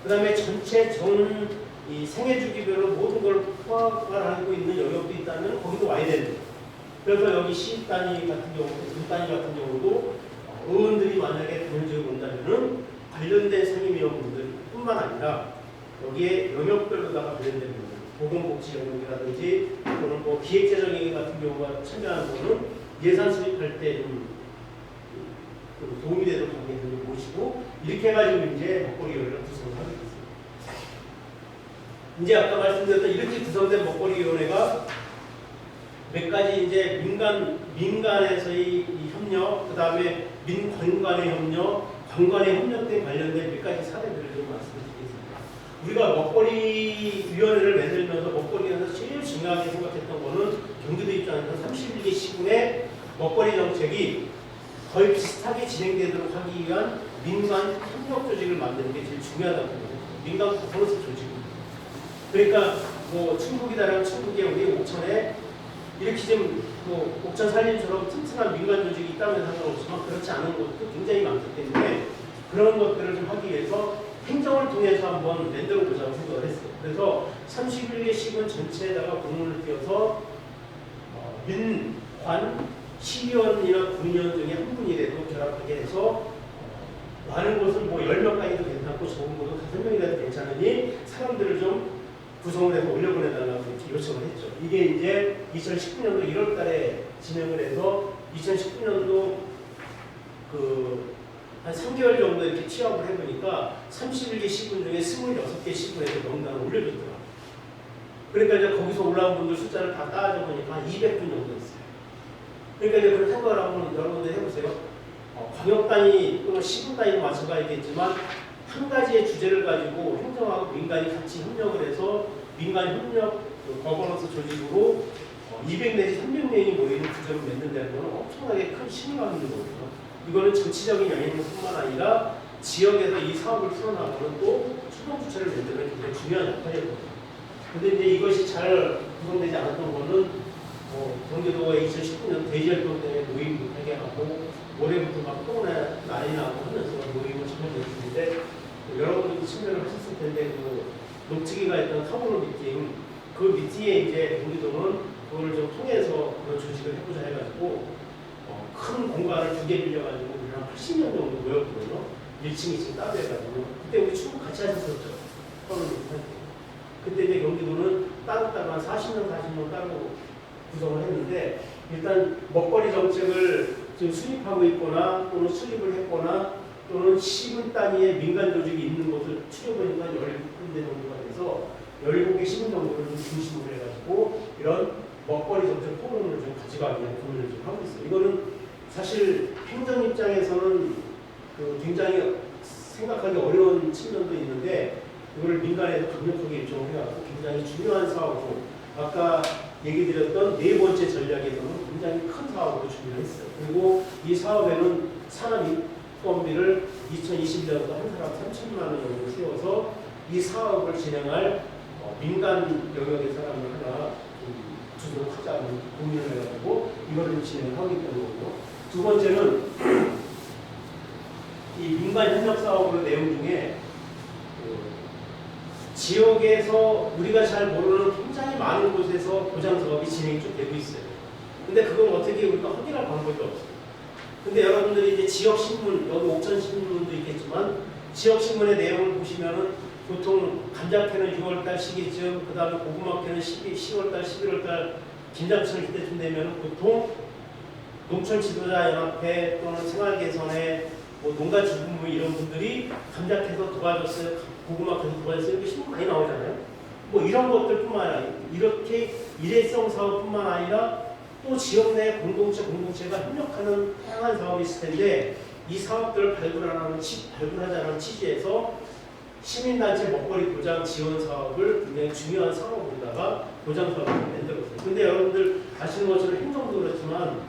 그 다음에 전체 전 이 생애주기별로 모든 걸 포괄하고 있는 영역도 있다면 거기도 와야 되는 거예요. 그래서 여기 시 단위 같은 경우, 분 단위 같은 경우도 의원들이 만약에 단일적으로 온다면은 관련된 상임위원분들뿐만 아니라 여기에 영역별로다가 관련된 분들, 보건복지 영역이라든지 또는 뭐 기획재정위 같은 경우가 참여하는 거는 예산 수립할 때 좀 도움이 되도록 관계들을 모시고 이렇게 해가지고 이제 먹거리위원회를 구성을 하게 됐습니다. 이제 아까 말씀드렸던 이렇게 구성된 먹거리위원회가 몇 가지 이제 민간에서의 이 협력, 그 다음에 민관간의 협력, 관간의 협력 등 관련된 몇 가지 사례들을 좀 말씀드리겠습니다. 우리가 먹거리위원회를 만들면서 먹거리에서 제일 중요하게 생각했던 거는 경기도 입장에서 31개 시군의 먹거리 정책이 거의 비슷하게 진행되도록 하기 위한 민간 협력 조직을 만드는 게 제일 중요하다고 생각해요. 민간 구성수 조직입니다. 그러니까 뭐 충북이다라면 충북에 우리 옥천에 이렇게 지금 뭐 옥천 산림처럼 튼튼한 민간 조직이 있다면 상관없지만 그렇지 않은 곳도 굉장히 많기 때문에 그런 것들을 좀 하기 위해서 행정을 통해서 한번 만들어 보자고 생각을 했어요. 그래서 31개 시군 전체에다가 공문을 띄워서 민관 시의원이나 군의원 중에 한 분이라도 결합하게 해서 많은 곳은 뭐 10명 까지도 괜찮고 적은 곳은 5명이라도 괜찮으니 사람들을 좀 구성을 해서 올려보내달라고 이렇게 요청을 했죠. 이게 이제 2019년도 1월 달에 진행을 해서 2019년도 한 3개월 정도 이렇게 취합을 해보니까 31개 시군 중에 26개 시군에서 명단을 올려줬더라고요. 그러니까 이제 거기서 올라온 분들 숫자를 다 따져 보니까 한 200분 정도 있어요. 그러니까 이제 그런 생각을 한번 여러분들 해보세요. 광역 단위 또는 시군 단위도 마찬가지겠지만 한 가지의 주제를 가지고 행정하고 민간이 같이 협력을 해서 민간 협력 거버넌스 조직으로 200 내지 300명이 모이는 구조를 만든다는 것은 엄청나게 큰 신뢰가 있는 거거든요. 이거는 정치적인 영향뿐만 아니라 지역에서 이 사업을 풀어나가는 또 추동 주체를 만드는 굉장히 중요한 역할이거든요. 근데 이제 이것이 잘 구성되지 않았던 거는 경기도가 2019년 대지활동 때문에 모임 못하게 하고 올해부터 막 또 난리 나고 하면서 모임을 참여했는데 여러분들도 참여를 하셨을 텐데 녹지기가 있던 사고로 미팅 그 미팅에 이제 경기도는 그걸 좀 통해서 그런 조직을 해보자 해가지고 큰 공간을 2개 빌려가지고 우리 한 80명 정도 모였거든요. 1층, 2층 따로 해가지고 그때 우리 충북 같이 하셨었죠. 서울 그때 이제 경기도는 따로따로 한 40명 따로 구성을 했는데 일단 먹거리 정책을 지금 수립하고 있거나 또는 수립을 했거나 또는 시군 단위의 민간 조직이 있는 곳을 추려보니까 17군데 정도가 돼서 17개 시군 정도를 좀 중심으로 해가지고 이런 먹거리 정책 포럼을 좀 가져가기 위한 고민을 좀 하고 있어요. 이거는 사실 행정 입장에서는 굉장히 생각하기 어려운 측면도 있는데 이걸 민간에서 강력하게 요청을 해가지고 굉장히 중요한 사업으로 아까 얘기 드렸던 네 번째 전략에서는 굉장히 큰 사업으로 준비를 했어요. 그리고 이 사업에는 산업 인건비를 2020년도 한 사람 3천만 원 정도 세워서 이 사업을 진행할 민간 영역의 사람을 하나 주도록 하자는 고민을 해가지고 이거를 진행을 하고 있다는 거고 두 번째는 이 민간 협력 사업의 내용 중에 지역에서 우리가 잘 모르는 굉장히 많은 곳에서 보장 사업이 진행이 좀 되고 있어요. 근데 그건 어떻게 우리가 확인할 방법이 없어요. 근데 여러분들이 이제 지역 신문, 여기 옥천 신문도 있겠지만 지역 신문의 내용을 보시면은 보통 감자캐는 6월달 시기쯤, 그 다음에 고구마캐는 10월달, 11월달 김장철 때쯤 되면은 보통 농촌 지도자 연합회 또는 생활개선회, 뭐 농가주부모 이런 분들이 감자캐서 도와줬어요, 고구마 캐서 도와줬어요 이렇게 신문 많이 나오잖아요. 뭐 이런 것들뿐만 아니라 이렇게 일회성 사업뿐만 아니라 또 지역 내 공동체가 협력하는 다양한 사업이 있을 텐데 이 사업들을 발굴하자는 취지에서 시민단체 먹거리 보장 지원 사업을 굉장히 중요한 사업으로다가 보장 사업을 만들었어요. 근데 여러분들 아시는 것처럼 행정도 그렇지만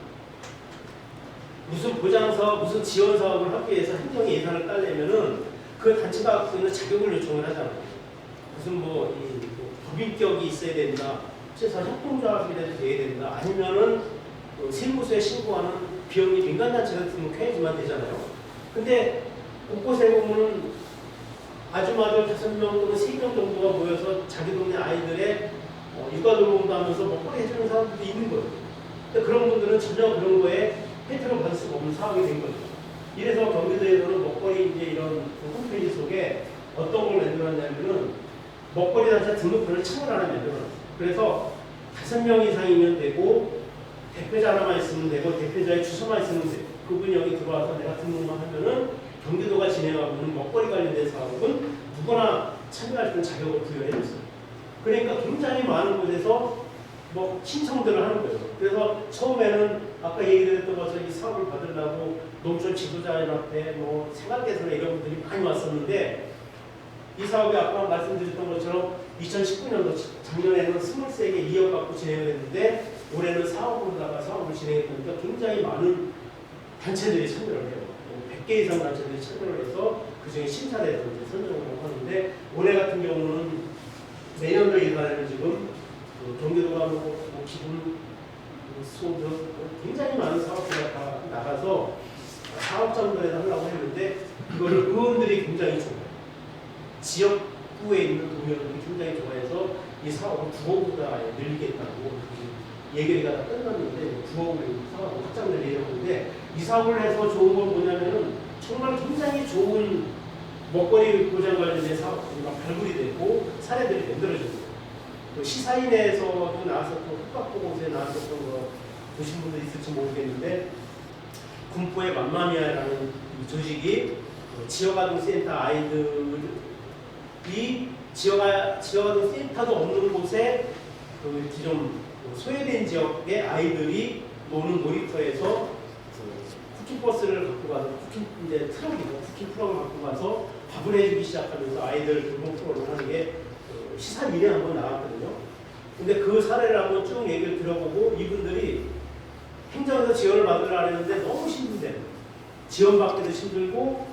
무슨 보장 사업, 무슨 지원 사업을 하기 위해서 행정의 예산을 따려면은 그 단체가 갖고 있는 자격을 요청을 하잖아요. 무슨 법인격이 있어야 된다. 최소한 협동조합이라도 돼야 된다. 아니면은 세무서에 신고하는 비용이 민간단체가 등록해야지만 되잖아요. 근데 곳곳에 보면은 아줌마들 5명 또는 3명 정도가 모여서 자기 동네 아이들의 육아돌봄도 하면서 먹거리 해주는 사람들도 있는 거예요. 근데 그런 분들은 전혀 그런 거에 혜택을 받을 수가 없는 상황이 된 거죠. 이래서 경기도에서는 먹거리 이제 이런 홈페이지 속에 어떤 걸 만들었냐면은 먹거리 단체 등록번호를 창을 하나 만들어놨어요. 그래서 5명 이상이면 되고 대표자 하나만 있으면 되고 대표자의 주소만 있으면 돼요. 그분이 여기 들어와서 내가 등록만 하면은 경기도가 진행하고 있는 먹거리 관련된 사업은 누구나 참여할 수 있는 자격을 부여해 줬어요. 그러니까 굉장히 많은 곳에서 뭐 신청들을 하는 거예요. 그래서 처음에는 아까 얘기드렸던 것처럼 이 사업을 받으려고 농촌 지도자연합회, 뭐 생활개선회 이런 분들이 많이 왔었는데 이 사업이 아까 말씀드렸던 것처럼 2019년도 작년에는 23개 2억 갖고 진행을 했는데 올해는 사업으로다가 사업을 진행했으니까 굉장히 많은 단체들이 참여를 해요. 100개 이상 단체들이 참여를 해서 그중에 심사돼서 이제 선정을 하는데 올해 같은 경우는 내년도 예산에는 지금 경기도가 기분, 소득 굉장히 많은 사업자가 다 나가서 사업장들에서 하려고 했는데 이거를 의원들이 굉장히 좋아해요. 지역구에 있는 동료들이 굉장히 좋아해서 이 사업을 9억보다 늘리겠다고 얘기가 다 끝났는데 9억을 사업을 확장을 예정인데 이 사업을 해서 좋은 건 뭐냐면은 정말 굉장히 좋은 먹거리 보장 관련된 사업들이 막 발굴이 되고 사례들이 만들어졌어요. 시사인에서도 나왔었고 국가보고서에 나왔었던 거 보신 분들 있을지 모르겠는데 군포의 맘마미아라는 조직이 지역아동센터 아이들이 지역아동 센터도 없는 곳에 좀 소외된 지역의 아이들이 노는 놀이터에서 쿠킹버스를 갖고 가서 이제 트럭이고 쿠킹 트럭을 갖고 가서 밥을 해주기 시작하면서 아이들 돌봄 프로를 하는 게 시사 1에 한번 나왔거든요. 근데 그 사례를 한번 쭉 얘기를 들어보고 이분들이 행정에서 지원을 받으려 했는데 너무 힘든데 지원 받기도 힘들고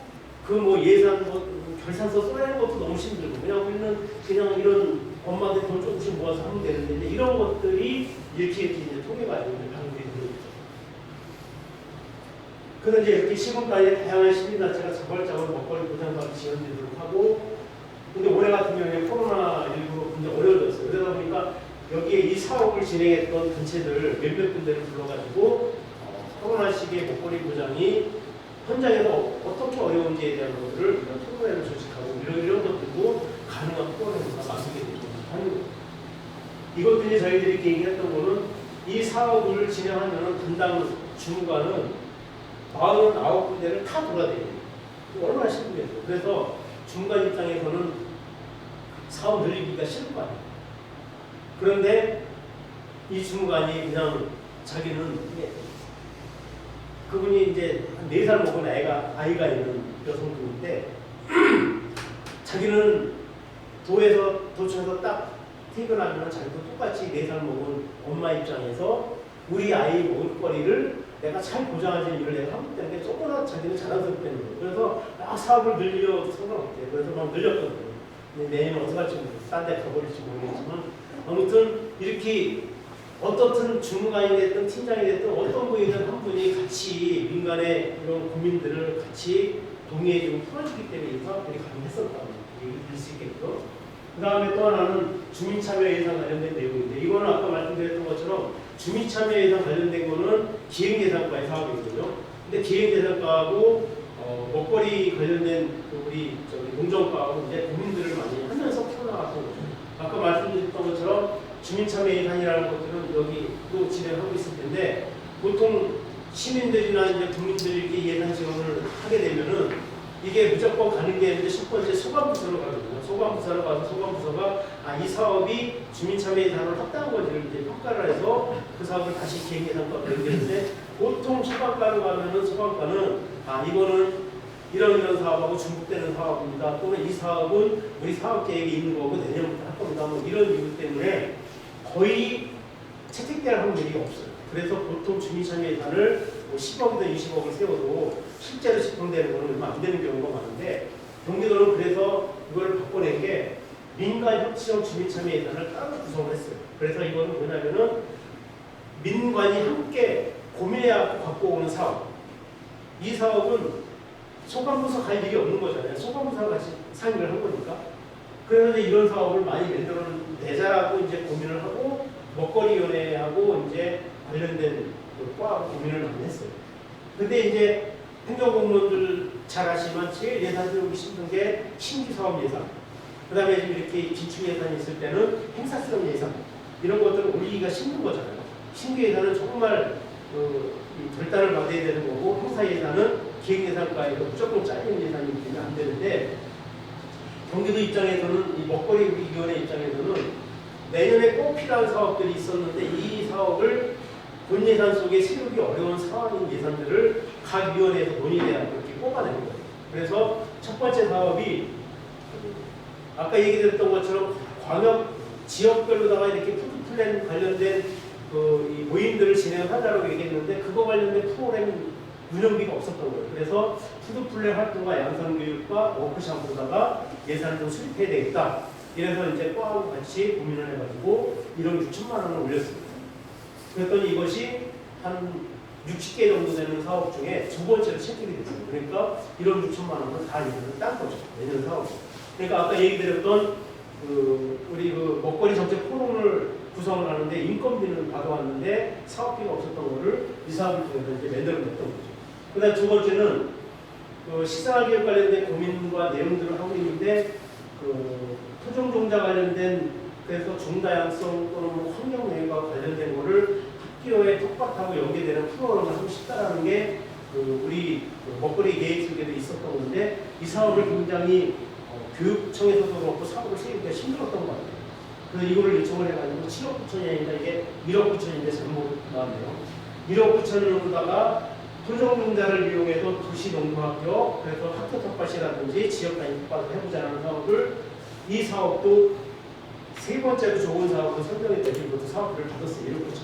그 뭐 예산 결산서 써내는 것도 너무 힘들고 그냥 우리는 그냥 이런 엄마들 돈 조금씩 모아서 하면 되는데 이제 이런 것들이 이렇게 이제 통해가지고 방법이 되는 거죠. 그래서 이제 이렇게 시군까지 다양한 시민단체가 자발적으로 먹거리 보장받기 지원되도록 하고 근데 올해 같은 경우에 코로나19로 굉장히 어려워졌어요. 그러다 보니까 여기에 이 사업을 진행했던 단체들 몇몇 군데를 불러가지고 코로나 시기에 먹거리 보장이 현장에서 어떻게 어려운지에 대한 것들을 우리가 토론회를 조직하고 이런 것들도 가능한 토론회가 만들게 되고 하는 거예요. 이것들이 저희들이 얘기했던 거는 이 사업을 진행하면 담당 주무관은 49군데를 다 돌아다녀요. 얼마나 힘들겠어요. 그래서 주무관 입장에서는 사업 늘리기가 싫은 거 아니에요. 그런데 이 주무관이 그냥 자기는 그분이 이제 한 4살 먹은 아이가 있는 여성분인데 자기는 도청에서 딱 퇴근하면 자기도 똑같이 4살 먹은 엄마 입장에서 우리 아이 먹을거리를 내가 잘 보장하는 일을 내가 하기 때문에 조금이라도 자기는 자랑스럽게 되는 거예요. 그래서 막 사업을 늘려도 상관없대요. 그래서 막 늘렸거든요. 내년 어떻게 할지 모르겠어요. 딴 데 가버릴지 모르겠지만 아무튼 이렇게 어떻든 주무관이 됐든 팀장이 됐든 어떤 분이든 한 분이 같이 민간의 이런 고민들을 같이 동의해주고 풀어주기 때문에 이 사업들이 가능했었다고 얘기할 수 있겠죠. 그 다음에 또 하나는 주민참여 예산 관련된 내용인데 이거는 아까 말씀드렸던 것처럼 주민참여 예산 관련된 거는 기획예산과의 사업이거든요. 근데 기획예산과하고 먹거리 관련된 우리 농정과하고 이제 고민들을 많이 하면서 풀어나갔던 거죠. 아까 말씀드렸던 것처럼 주민참여 예산이라는 것들은 여기도 진행하고 있을 텐데 보통 시민들이나 이제 국민들이 이렇게 예산 지원을 하게 되면은 이게 무조건 가는 게 이제 첫 번째 소관부서로 가거든요. 소관부서로 가서 소관부서가 이 사업이 주민참여 예산을 합당한 건지를 이제 평가를 해서 그 사업을 다시 기획예산과 연결하는데 보통 소관과로 가면은 소관과는 이거는 이런 사업하고 중복되는 사업입니다. 또는 이 사업은 우리 사업 계획에 있는 거고 내년부터 할 겁니다. 뭐 이런 이유 때문에 거의 채택될 확률이 없어요. 그래서 보통 주민참여 예산을 10억이든 20억을 세워도 실제로 집행되는 거는 얼마 안 되는 경우가 많은데 경기도는 그래서 이걸 바꿔낸 게 민간 협치형 주민참여 예산을 따로 구성을 했어요. 그래서 이거는 뭐냐면은 민관이 함께 고민해야 갖고 오는 사업. 이 사업은 소관부서 갈 일이 없는 거잖아요. 소관부서랑 같이 상의를 한 거니까. 그래서 이제 이런 사업을 많이 만들어 내자라고 이제 고민을 하고 먹거리위원회하고 이제 관련된 과하고 고민을 많이 했어요. 근데 이제 행정공무원들 잘 아시지만 제일 예산 들어오기 힘든 게 신규 사업 예산. 그 다음에 지금 이렇게 기축 예산이 있을 때는 행사성 예산. 이런 것들을 올리기가 힘든 거잖아요. 신규 예산은 정말 결단을 받아야 되는 거고 행사 예산은 기획예산과에서 무조건 잘리는 예산이 되면 안 되는데 경기도 입장에서는 이 먹거리위원회 입장에서는 내년에 꼭 필요한 사업들이 있었는데 이 사업을 본 예산 속에 세우기 어려운 상황인 예산들을 각 위원회에서 논의해야 그렇게 뽑아내는 거예요. 그래서 첫 번째 사업이 아까 얘기드렸던 것처럼 광역 지역별로다가 이렇게 푸드플랜 관련된 이 모임들을 진행하자라고 얘기했는데 그거 관련된 프로그램 운영비가 없었던 거예요. 그래서 푸드플랜 활동과 양성교육과 워크숍으로다가 예산을 좀 수립해야 되겠다. 이래서 이제 과하고 같이 고민을 해가지고 1억 6천만 원을 올렸습니다. 그랬더니 이것이 한 60개 정도 되는 사업 중에 두 번째로 채택이 됐어요. 그러니까 1억 6천만 원을 다 예산을 딴 거죠. 내년 사업. 그러니까 아까 얘기 드렸던 우리 먹거리 정책 포럼을 구성을 하는데 인건비는 받아왔는데 사업비가 없었던 거를 이 사업을 통해서 이제 만들어냈던 거죠. 그 다음 두 번째는 식생활교육 관련된 고민과 내용들을 하고 있는데 토종종자 관련된 그래서 중다양성 또는 환경영향과 관련된 거를 학교에 톡박하고 연계되는 프로그램을 하고 싶다라는 게 우리 먹거리 계획 속에도 있었던 건데 이 사업을 굉장히 교육청에서도 그렇고 사업을 세우기가 힘들었던 것 같아요. 그래서 이거를 요청을 해가지고 7억 9천이 아니라 이게 1억 9천인데 잘못 나왔네요. 1억 9천으로다가 토종종자를 이용해서 도시농구학교 그래서 학교 텃밭이라든지 지역 단위 텃밭을 해보자는 사업을 이 사업도 세 번째로 좋은 사업으로 선정했던 이것도 사업을 받았어요. 1억 9천.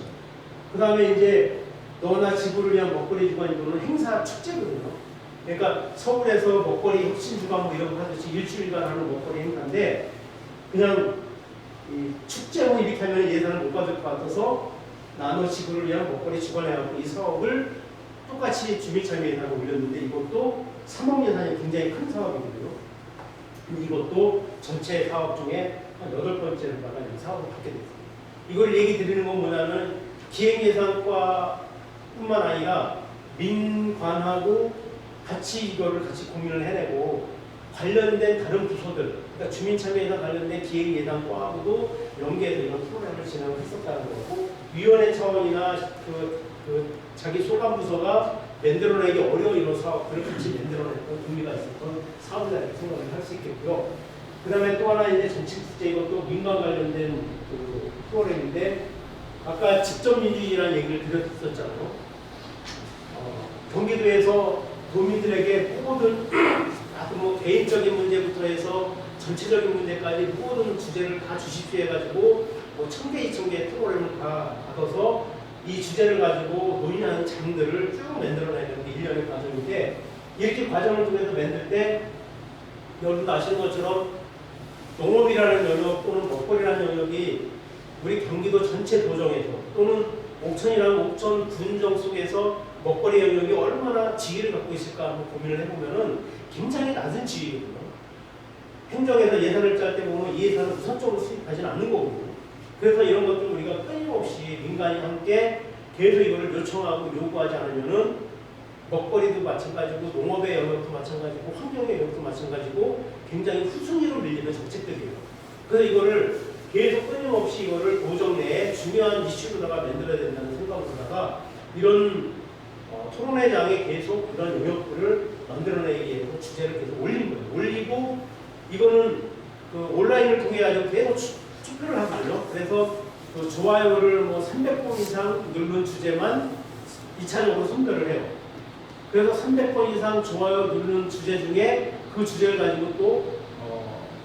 그 다음에 이제 너나 지구를 위한 먹거리 주간이도는 행사 축제거든요. 그러니까 서울에서 먹거리 혁신주간 뭐 이런 거 하듯이 일주일간 하는 먹거리 행사인데 그냥 이 축제로 이렇게 하면 예산을 못 받을 것 같아서 나노 지구를 위한 먹거리 주간해갖고 이 사업을 똑같이 주민참여 예산을 올렸는데 이것도 3억 예산이 굉장히 큰 사업이거든요. 이것도 전체 사업 중에 한 8번째로다가 이 사업을 받게 됐어요. 이걸 얘기 드리는 건 뭐냐면 기획예산과 뿐만 아니라 민관하고 같이 이거를 같이 고민을 해내고 관련된 다른 부서들, 그러니까 주민참여예산 관련된 기획예산과하고도 연계해서 이런 프로그램을 진행을 했었다는 거고 위원회 차원이나 자기 소관부서가 만들어내기 어려운 이런 사업들을 같이 만들어냈던 의미가 있었던 사업이다 이렇게 생각을 할 수 있겠고요. 그 다음에 또 하나 이제 정책축제 이것도 민관 관련된 프로그램인데 아까 직접민주주의라는 얘기를 드렸었잖아요. 경기도에서 도민들에게 모든 뭐 개인적인 문제부터 해서 전체적인 문제까지 모든 주제를 다 주십시오 해가지고 뭐 1000개, 2000개 프로그램을 다 받아서 이 주제를 가지고 논의하는 장들을 쭉 만들어내는 게 1년의 과정인데 이렇게 과정을 통해서 만들 때 여러분도 아시는 것처럼 농업이라는 영역 또는 먹거리라는 영역이 우리 경기도 전체 도정에서 또는 옥천이라는 옥천 군정 속에서 먹거리 영역이 얼마나 지위를 갖고 있을까 한번 고민을 해보면은 굉장히 낮은 지위거든요. 행정에서 예산을 짤 때 보면 이 예산을 우선적으로 수입하지는 않는 거거든요. 그래서 이런 것들 우리가 끊임없이 민간이 함께 계속 이거를 요청하고 요구하지 않으면은 먹거리도 마찬가지고 농업의 영역도 마찬가지고 환경의 영역도 마찬가지고 굉장히 후순위로 밀리는 정책들이에요. 그래서 이거를 계속 끊임없이 이거를 도정 내에 중요한 이슈로다가 만들어야 된다는 생각으로다가 이런 토론회장에 계속 그런 영역들을 만들어내기 위해서 주제를 계속 올린 거예요. 올리고 이거는 온라인을 통해 가지고 계속 투표를 하거든요. 그래서 좋아요를 뭐 300번 이상 누른 주제만 2차적으로 선별을 해요. 그래서 300번 이상 좋아요 누르는 주제 중에 그 주제를 가지고 또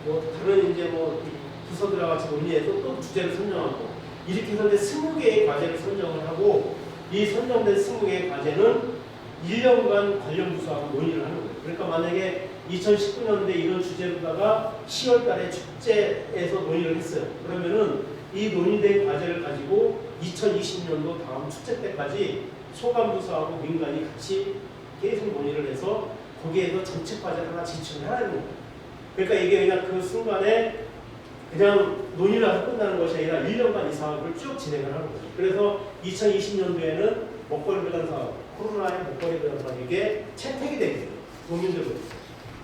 뭐 다른 이제 뭐 부서들과 같이 논의해서 또 주제를 선정하고 이렇게 해서 이제 20개의 과제를 선정을 하고 이 선정된 20개의 과제는 1년간 관련 부서하고 논의를 하는 거예요. 그러니까 만약에 2019년도에 이런 주제로다가 10월 달에 축제에서 논의를 했어요. 그러면은 이 논의된 과제를 가지고 2020년도 다음 축제 때까지 소관부서하고 민간이 같이 계속 논의를 해서 거기에도 정책 과제를 하나 제출을 해야 되는 거예요. 그러니까 이게 그냥 그 순간에 그냥 논의를 해서 끝나는 것이 아니라 1년간 이 사업을 쭉 진행을 하는 거죠. 그래서 2020년도에는 먹거리 배당 사업, 코로나의 먹거리 배당 사업 이게 채택이 됩니다. 국민들은.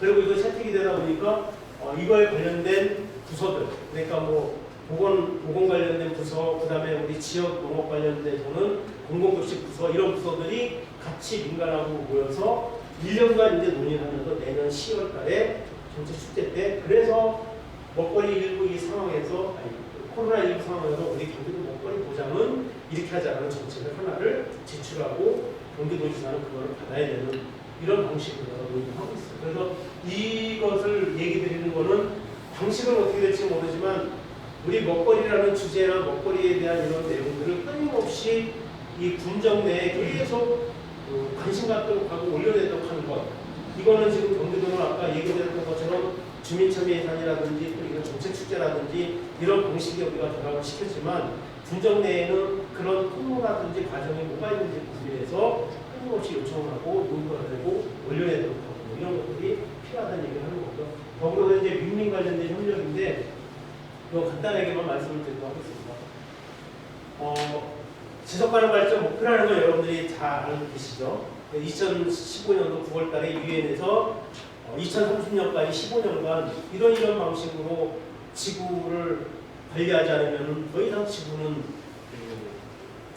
그리고 이거 채택이 되다 보니까 이거에 관련된 부서들, 그러니까 뭐 보건 관련된 부서, 그 다음에 우리 지역 농업 관련돼서는 공공급식 부서, 이런 부서들이 같이 민간하고 모여서 1년간 이제 논의를 하면서 내년 10월 달에 정책 축제 때, 그래서 먹거리 19 이 상황에서, 코로나19 상황에서 우리 경기도 먹거리 보장은 이렇게 하자는 정책을 하나를 제출하고 경기도지사는 그거를 받아야 되는 이런 방식으로 논의하고 있어요. 그래서 이것을 얘기 드리는 거는 방식은 어떻게 될지 모르지만 우리 먹거리라는 주제나 먹거리에 대한 이런 내용들을 끊임없이 이 군정 내에 계속 관심 갖도록 하고 올려내도록 하는 것, 이거는 지금 경기도는 아까 얘기드렸던 것처럼 주민참여 예산이라든지 또 이런 정책 축제라든지 이런 방식이 우리가 결합을 시켰지만 군정 내에는 그런 홍보라든지 과정이 뭐가 있는지 구비해서 끊임없이 요청하고 요구가 되고 올려내도록 하고 이런 것들이 필요하다는 얘기를 하는 거고요. 더불어 이제 민민 관련된 협력인데 이거 간단하게만 말씀을 드리도록 하겠습니다. 지속가능 발전 목표라는 걸 여러분들이 잘 알고 계시죠? 2015년도 9월 달에 유엔에서 2030년까지 15년간 이런 방식으로 지구를 관리하지 않으면 더 이상 지구는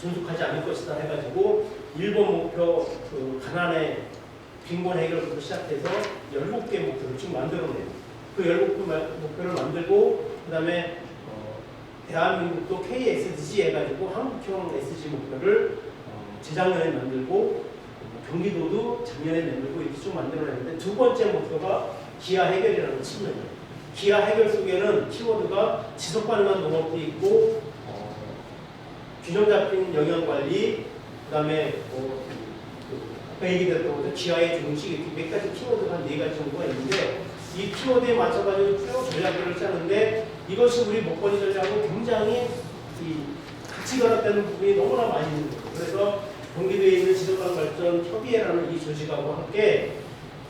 존속하지 않을 것이다 해가지고 일본 목표 가난의 빈곤 해결부터 시작해서 17개 목표를 쭉 만들어내요. 그 17개 목표를 만들고 그 다음에 대한민국도 KSDG 해가지고 한국형 SG 목표를 재작년에 만들고 경기도도 작년에 만들고 이렇게 쭉 만들어냈는데 두 번째 목표가 기아 해결이라는 측면이에요. 기아 해결 속에는 키워드가 지속 가능한 농업도 있고 균형 잡힌 영양 관리, 그다음에 아까 얘기했던 것처럼 기아의 종식 이렇게 몇 가지 키워드가 한 4가지 정도가 있는데 이 키워드에 맞춰가지고 쭉 전략들을 짜는데 이것이 우리 먹거리 전략하고 굉장히 같이 결합되는 부분이 너무나 많이 있는 거예요. 그래서 경기도에 있는 지속가능 발전 협의회라는 이 조직하고 함께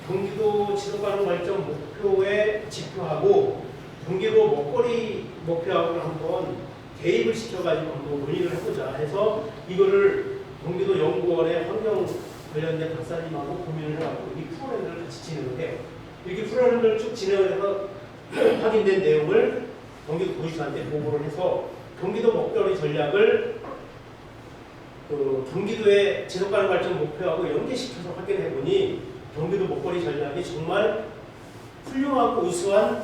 경기도 지속가능 발전 목표에 지표하고 경기도 먹거리 목표하고를 한번 대입을 시켜가지고 한번 논의를 해보자 해서 이거를 경기도 연구원의 환경 관련된 박사님하고 고민을 해가지고 이 프로그램을 같이 진행을 해요. 이렇게 프로그램을 쭉 진행을 해서 확인된 내용을 경기도 도지사한테 보고를 해서 경기도 먹거리 전략을 경기도의 지속가능 발전 목표하고 연계시켜서 확인해 보니 경기도 먹거리 전략이 정말 훌륭하고 우수한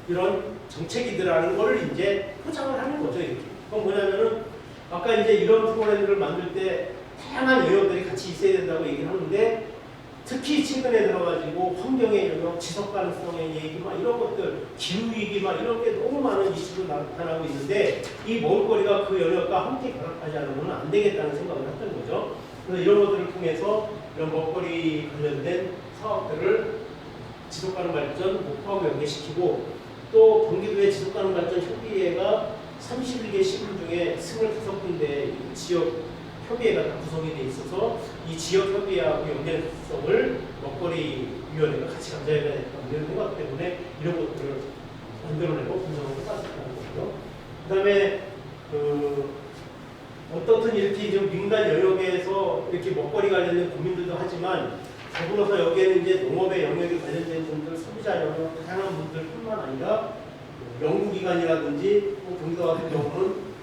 이런 정책이더라는 거를 이제 포장을 하는 거죠. 이렇게. 그건 뭐냐면은 아까 이제 이런 프로그램을 만들 때 다양한 영역들이 같이 있어야 된다고 얘기를 하는데 특히 최근에 들어가지고 환경의 영역, 지속 가능성의 얘기 막 이런 것들, 기후위기 막 이런 게 너무 많은 이슈로 나타나고 있는데 이 먹을거리가 그 영역과 함께 결합하지 않으면 안 되겠다는 생각을 했던 거죠. 그래서 이런 것들을 통해서 이런 먹거리 관련된 사업들을 지속 가능 발전 목표하고 연계시키고 또 경기도의 지속 가능 발전 협의회가 31개 시군 중에 25군데 지역 협의회가 다 구성이 돼 있어서 이 지역 협의회하고 연계성을 먹거리 위원회가 같이 가져야 된다 이런 생각 때문에 이런 것들을 만들어내고 분석을 해봤다는 거고요. 그다음에 어떻든 이렇게 좀 민간 영역에서 이렇게 먹거리 관련된 고민들도 하지만 더불어서 여기에는 이제 농업의 영역에 관련된 분들, 소비자 영역 다양한 분들뿐만 아니라 연구기관이라든지 경기도 같은 경우는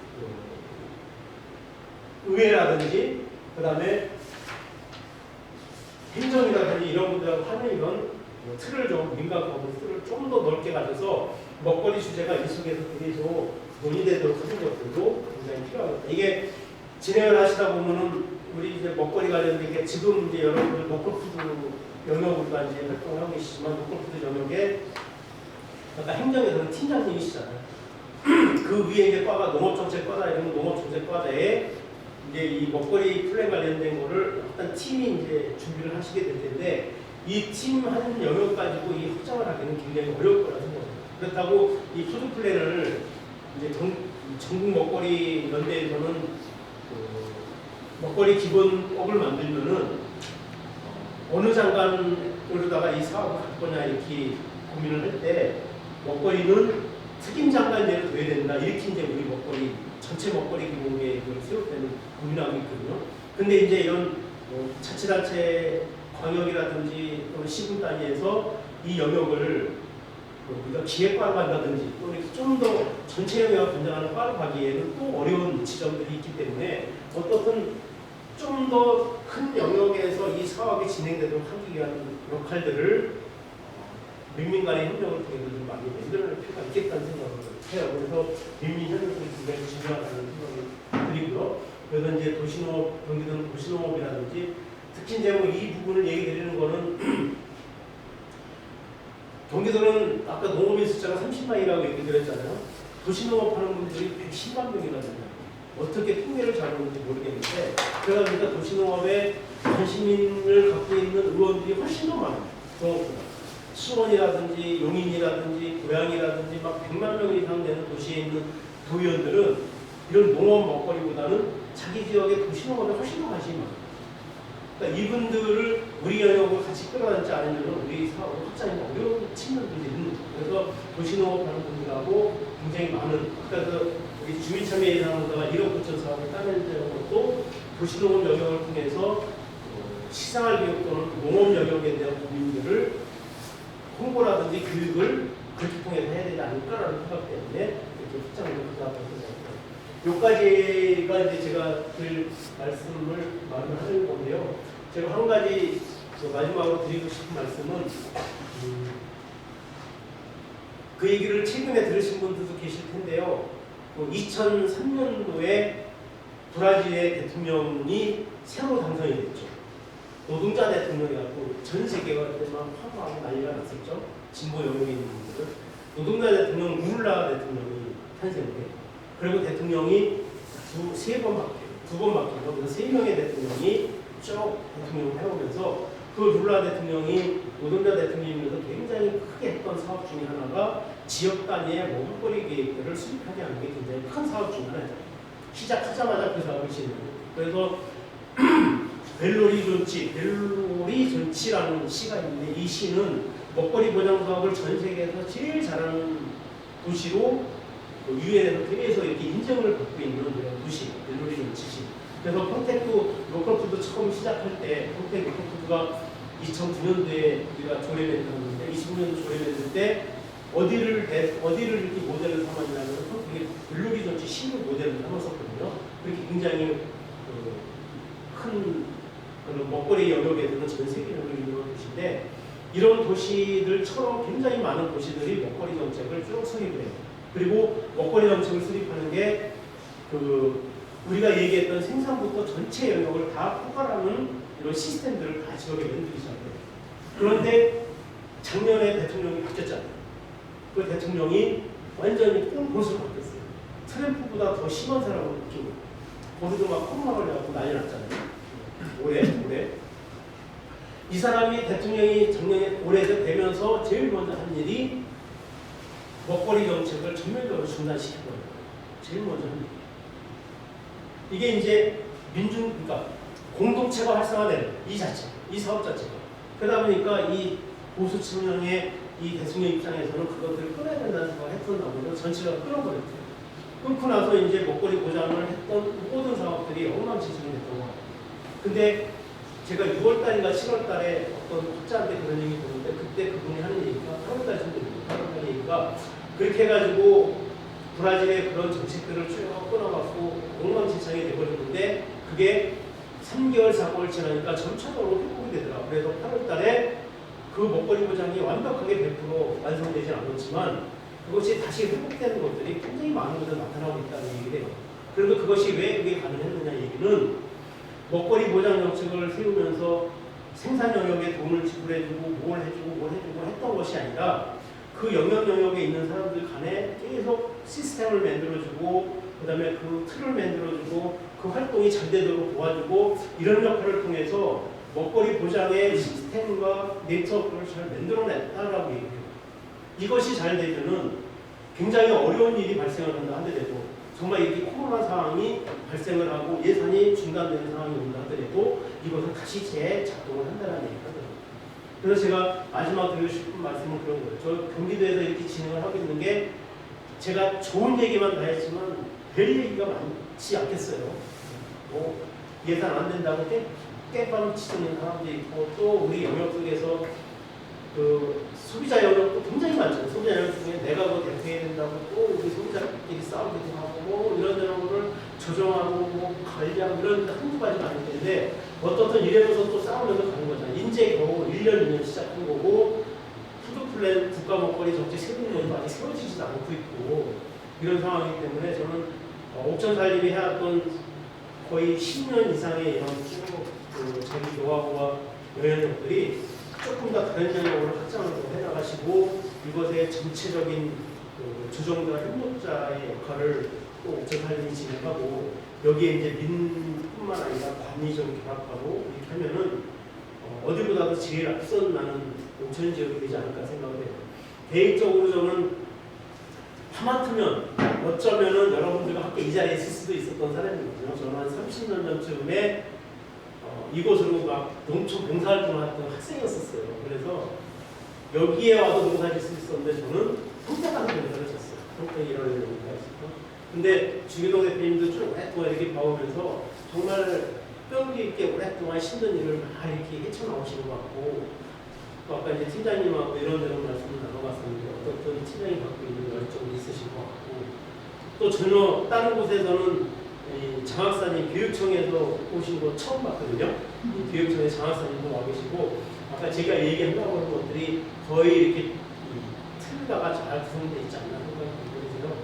의회라든지 그다음에 행정이라든지 이런 분들하고 하는 이런 틀을 좀 민간법으로 틀을 좀 더 넓게 가져서 먹거리 주제가 이 속에서 계속 논의되도록 하는 것들도 굉장히 필요하겠다. 이게 진행을 하시다 보면은 우리 이제 먹거리 관련된 게 지금 이제 여러분들 로컬푸드 영역으로 이제 활동을 하고 계시지만 로컬푸드 영역에 아까 행정에서는 팀장님이시잖아요. 그 위에 이제 과가 농업정책과다 이런 농업정책과다에 이제 이 먹거리 플랜 관련된 거를 어떤 팀이 이제 준비를 하시게 될 텐데 이 팀 한 영역 가지고 이 확장을 하기는 굉장히 어려울 거라 생각합니다. 그렇다고 이 푸드 플랜을 이제 전국 먹거리 연대에서는 먹거리 기본법을 만들면은 어느 장관으로다가 이 사업을 할 거냐 이렇게 고민을 할 때 먹거리는 특임 장관제로 둬야 된다. 이렇게 이제 우리 먹거리 전체 먹거리 기본계획을 세울 때는 고민하고 있거든요. 근데 이제 이런 자치단체 광역이라든지 또는 시군 단위에서 이 영역을 우리가 기획과로 간다든지 또는 좀 더 전체 영역을 권장하는 과로 가기에는 또 어려운 지점들이 있기 때문에 어떻든 좀 더 큰 영역에서 이 사업이 진행되도록 하기 위한 역할들을 민민 간의 협력을 통해서 좀 많이 만들어낼 필요가 있겠다는 생각을 해요. 그래서 민민 협력이 굉장히 중요하다는 생각을 드리고요. 그래서 이제 도시농업, 경기도는 도시농업이라든지 특히 이제 뭐 이 부분을 얘기 드리는 거는 경기도는 아까 농업인 숫자가 30만이라고 얘기 드렸잖아요. 도시농업 하는 분들이 110만 명이거든요. 어떻게 통계를 잘 보는지 모르겠는데 그러다 보니까 도시농업에 관심을 갖고 있는 의원들이 훨씬 더 많아요. 농업보다. 수원이라든지 용인이라든지 고양이라든지 막 100만 명 이상 되는 도시에 있는 도의원들은 이런 농업 먹거리보다는 자기 지역의 도시농업에 훨씬 더 관심이 많아요. 그러니까 이분들을 우리 영역으로 같이 끌어다니지 않으면 우리 사업을 확장이 어려운 측면들이 있는 거죠. 그래서 도시농업 하는 분들하고 굉장히 많은, 아까 우리 주민참여 예산으로다가 1억 9천 사업을 따내는 것도 도시농업 영역을 통해서 시장할 교육 또는 농업 영역에 대한 고민들을 홍보라든지 교육을 그렇게 통해서 해야 되지 않을까라는 생각 때문에 이렇게 확장을 하다고 생각합니다. 여기까지가 이제 제가 들 말씀을 마무리하는 건데요. 제가 한 가지 마지막으로 드리고 싶은 말씀은 그 얘기를 최근에 들으신 분들도 계실 텐데요. 2003년도에 브라질의 대통령이 새로 당선이 됐죠. 노동자 대통령이라고 전 세계가 그때 막 화가하고 난리가 났었죠. 진보 영역에 있는 분들은. 노동자 대통령 루라 대통령이 탄생돼요. 그리고 대통령이 두 번 바뀌어요. 그래서 3명의 대통령이 쭉 대통령을 해오면서 그 루라 대통령이 노동자 대통령이면서 굉장히 크게 했던 사업 중에 하나가 지역 단위의 먹을거리 계획들을 수립하지 않는 게 굉장히 큰 사업 중에 하나예요. 시작하자마자 그 사업을 진행해요. 그래서 벨로리 존치라는 시가 있는데 이 시는 먹거리 보장 사업을 전 세계에서 제일 잘하는 도시로 유엔에서 대회에서 이렇게 인정을 받고 있는 도시, 벨로리 존치. 그래서 펑텍도 로컬푸드 처음 시작할 때 펑텍 로컬푸드가 2009년도에 우리가 조례했는데 25년도 조례했을 어디를 이렇게 모델을 삼았냐면 펑텍이 벨로리 존치 시를 모델을 삼았었거든요. 그렇게 굉장히 큰 먹거리 영역에서는 전 세계적으로 유명한 도시인데 이런 도시들처럼 굉장히 많은 도시들이 먹거리 정책을 쭉 수립을 해요. 그리고 먹거리 정책을 수립하는 게 우리가 얘기했던 생산부터 전체 영역을 다 포괄하는 이런 시스템들을 다 지역에 만들기 시작해요. 그런데 작년에 대통령이 바뀌었잖아요. 그 대통령이 완전히 꽁보수로 바뀌었어요. 트럼프보다 더 심한 사람으로 바뀌고 거기도 막 코로나 걸려갖고 난리 났잖아요. 올해. 이 사람이 대통령이 작년에 올해 되면서 제일 먼저 한 일이 먹거리 정책을 전면적으로 중단시킨 거예요. 제일 먼저 한 일. 이게 이제 그러니까 공동체가 활성화되는 이 사업 자체가. 그러다 보니까 이 보수 측면의 이 대통령 입장에서는 그것들을 끊어야 된다는 생각을 했던 나머지 전체가 끊어버렸죠. 끊고 나서 이제 먹거리 보장을 했던 모든 사업들이 엉망진창이 됐던 거예요. 근데 제가 6월달인가 7월달에 어떤 학자한테 그런 얘기 들었는데 그때 그분이 하는 얘기가 8월달 정도 얘기가 그렇게 해가지고 브라질의 그런 정책들을 쭉 끊어갖고 엉망진창이 돼버렸는데 그게 3개월, 4개월 지나니까 점차적으로 회복이 되더라고요. 그래서 8월달에 그 먹거리 보장이 완벽하게 100% 완성되지 않았지만 그것이 다시 회복되는 것들이 굉장히 많은 곳에 나타나고 있다는 얘기예요. 그런데 그것이 왜 그게 가능했느냐 얘기는 먹거리 보장 정책을 세우면서 생산 영역에 돈을 지불해주고 뭘 해주고 했던 것이 아니라 그 영역에 있는 사람들 간에 계속 시스템을 만들어주고 그 다음에 그 틀을 만들어주고 그 활동이 잘 되도록 도와주고 이런 역할을 통해서 먹거리 보장의 시스템과 네트워크를 잘 만들어냈다라고 얘기해요. 이것이 잘 되면은 굉장히 어려운 일이 발생을 한다 하더라도 정말 이렇게 코로나 상황이 발생을 하고 예산이 중단되는 상황이 온다 하더라도 이것을 다시 재작동을 한다는 얘기가 하더라고요. 그래서 제가 마지막 드리고 싶은 말씀은 그런 거예요. 저 경기도에서 이렇게 진행을 하고 있는 게 제가 좋은 얘기만 다 했지만 별 얘기가 많지 않겠어요. 뭐 예산 안 된다고 깨빵 치는 사람도 있고 또 우리 영역 속에서 그 소비자 영역도 굉장히 많잖아요. 소비자 영역 중에 내가 뭐 대표해야 된다고 또 우리 소비자끼리 싸우기도 하고 뭐 이런저런 거를 조정하고 뭐 관리하고 이런 한두 가지가 아닌데 어떤 이래서 또 싸우면서 가는 거잖아요. 인제 겨우 1년, 2년 시작한 거고 푸드 플랜 국가 먹거리 정책 세분면도 아직 세워지지도 않고 있고 이런 상황이기 때문에 저는 옥천 살림이 해왔던 거의 10년 이상의 이런 쭉그 자기 노하우와 영향력들이 조금 더 다른 영역으로 확장을 해나가시고 이것의 전체적인 그 조정과 협력자의 역할을 또 옥천 살림이 진행하고 여기에 이제 민뿐만 아니라 관이 좀 결합하고 이렇게 하면은 어디보다도 제일 앞선 나는 옥천 지역이 되지 않을까 생각을 해요. 개인적으로 저는 하마터면 어쩌면은 여러분들과 함께 이 자리에 있을 수도 있었던 사람이거든요. 저는 한 30년 전쯤에 이곳으로 막 농촌 봉사활동을 했던 학생이었었어요. 그래서 여기에 와서 농사를 쓸 수 있었는데 저는 평택가서 농사를 쳤어요. 평택 1월에 농사를 했었고. 근데 주기동 대표님도 쭉 오랫동안 이렇게 봐오면서 정말 뼈기 있게 오랫동안 힘든 일을 막 이렇게 헤쳐나오시는 것 같고 또 아까 이제 팀장님하고 이런저런 말씀을 나눠봤었는데 어떤 팀장이 갖고 있는 열정이 있으신 것 같고 또 전혀 다른 곳에서는 이 장학사님 교육청에서 오신 거 처음 봤거든요. 이 교육청에 장학사님도 와 계시고 아까 제가 얘기한다고 하는 것들이 거의 이렇게 틀다가 잘 구성되어 있지 않나 생각이 들어요.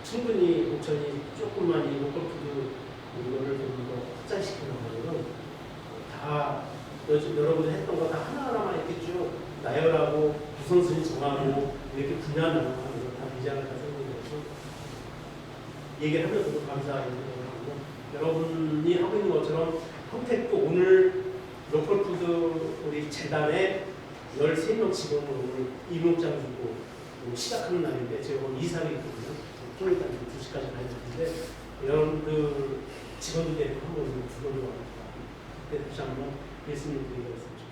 충분히 옥천이 조금만 이 로컬푸드 이거를 좀 더 확장시키는 다 여러분들 했던 거 다 하나하나만 이렇게 쭉 나열하고 구성순위 정하고 이렇게 분야 나누고 다 비장을 다 생각해서 얘기를 하면서도 감사하게 생각하고 여러분이 하고 있는 것처럼 평택도 오늘 로컬푸드 우리 재단에 13명 직원을 오늘 임용장 주고 시작하는 날인데 제가 오늘 이사를 있거든요. 좀 이따 2시까지 가야 되는데 여러분들 직원들 데리고 한번 부르러 와요. 그때 다시 한번 예수님 드리겠습니다.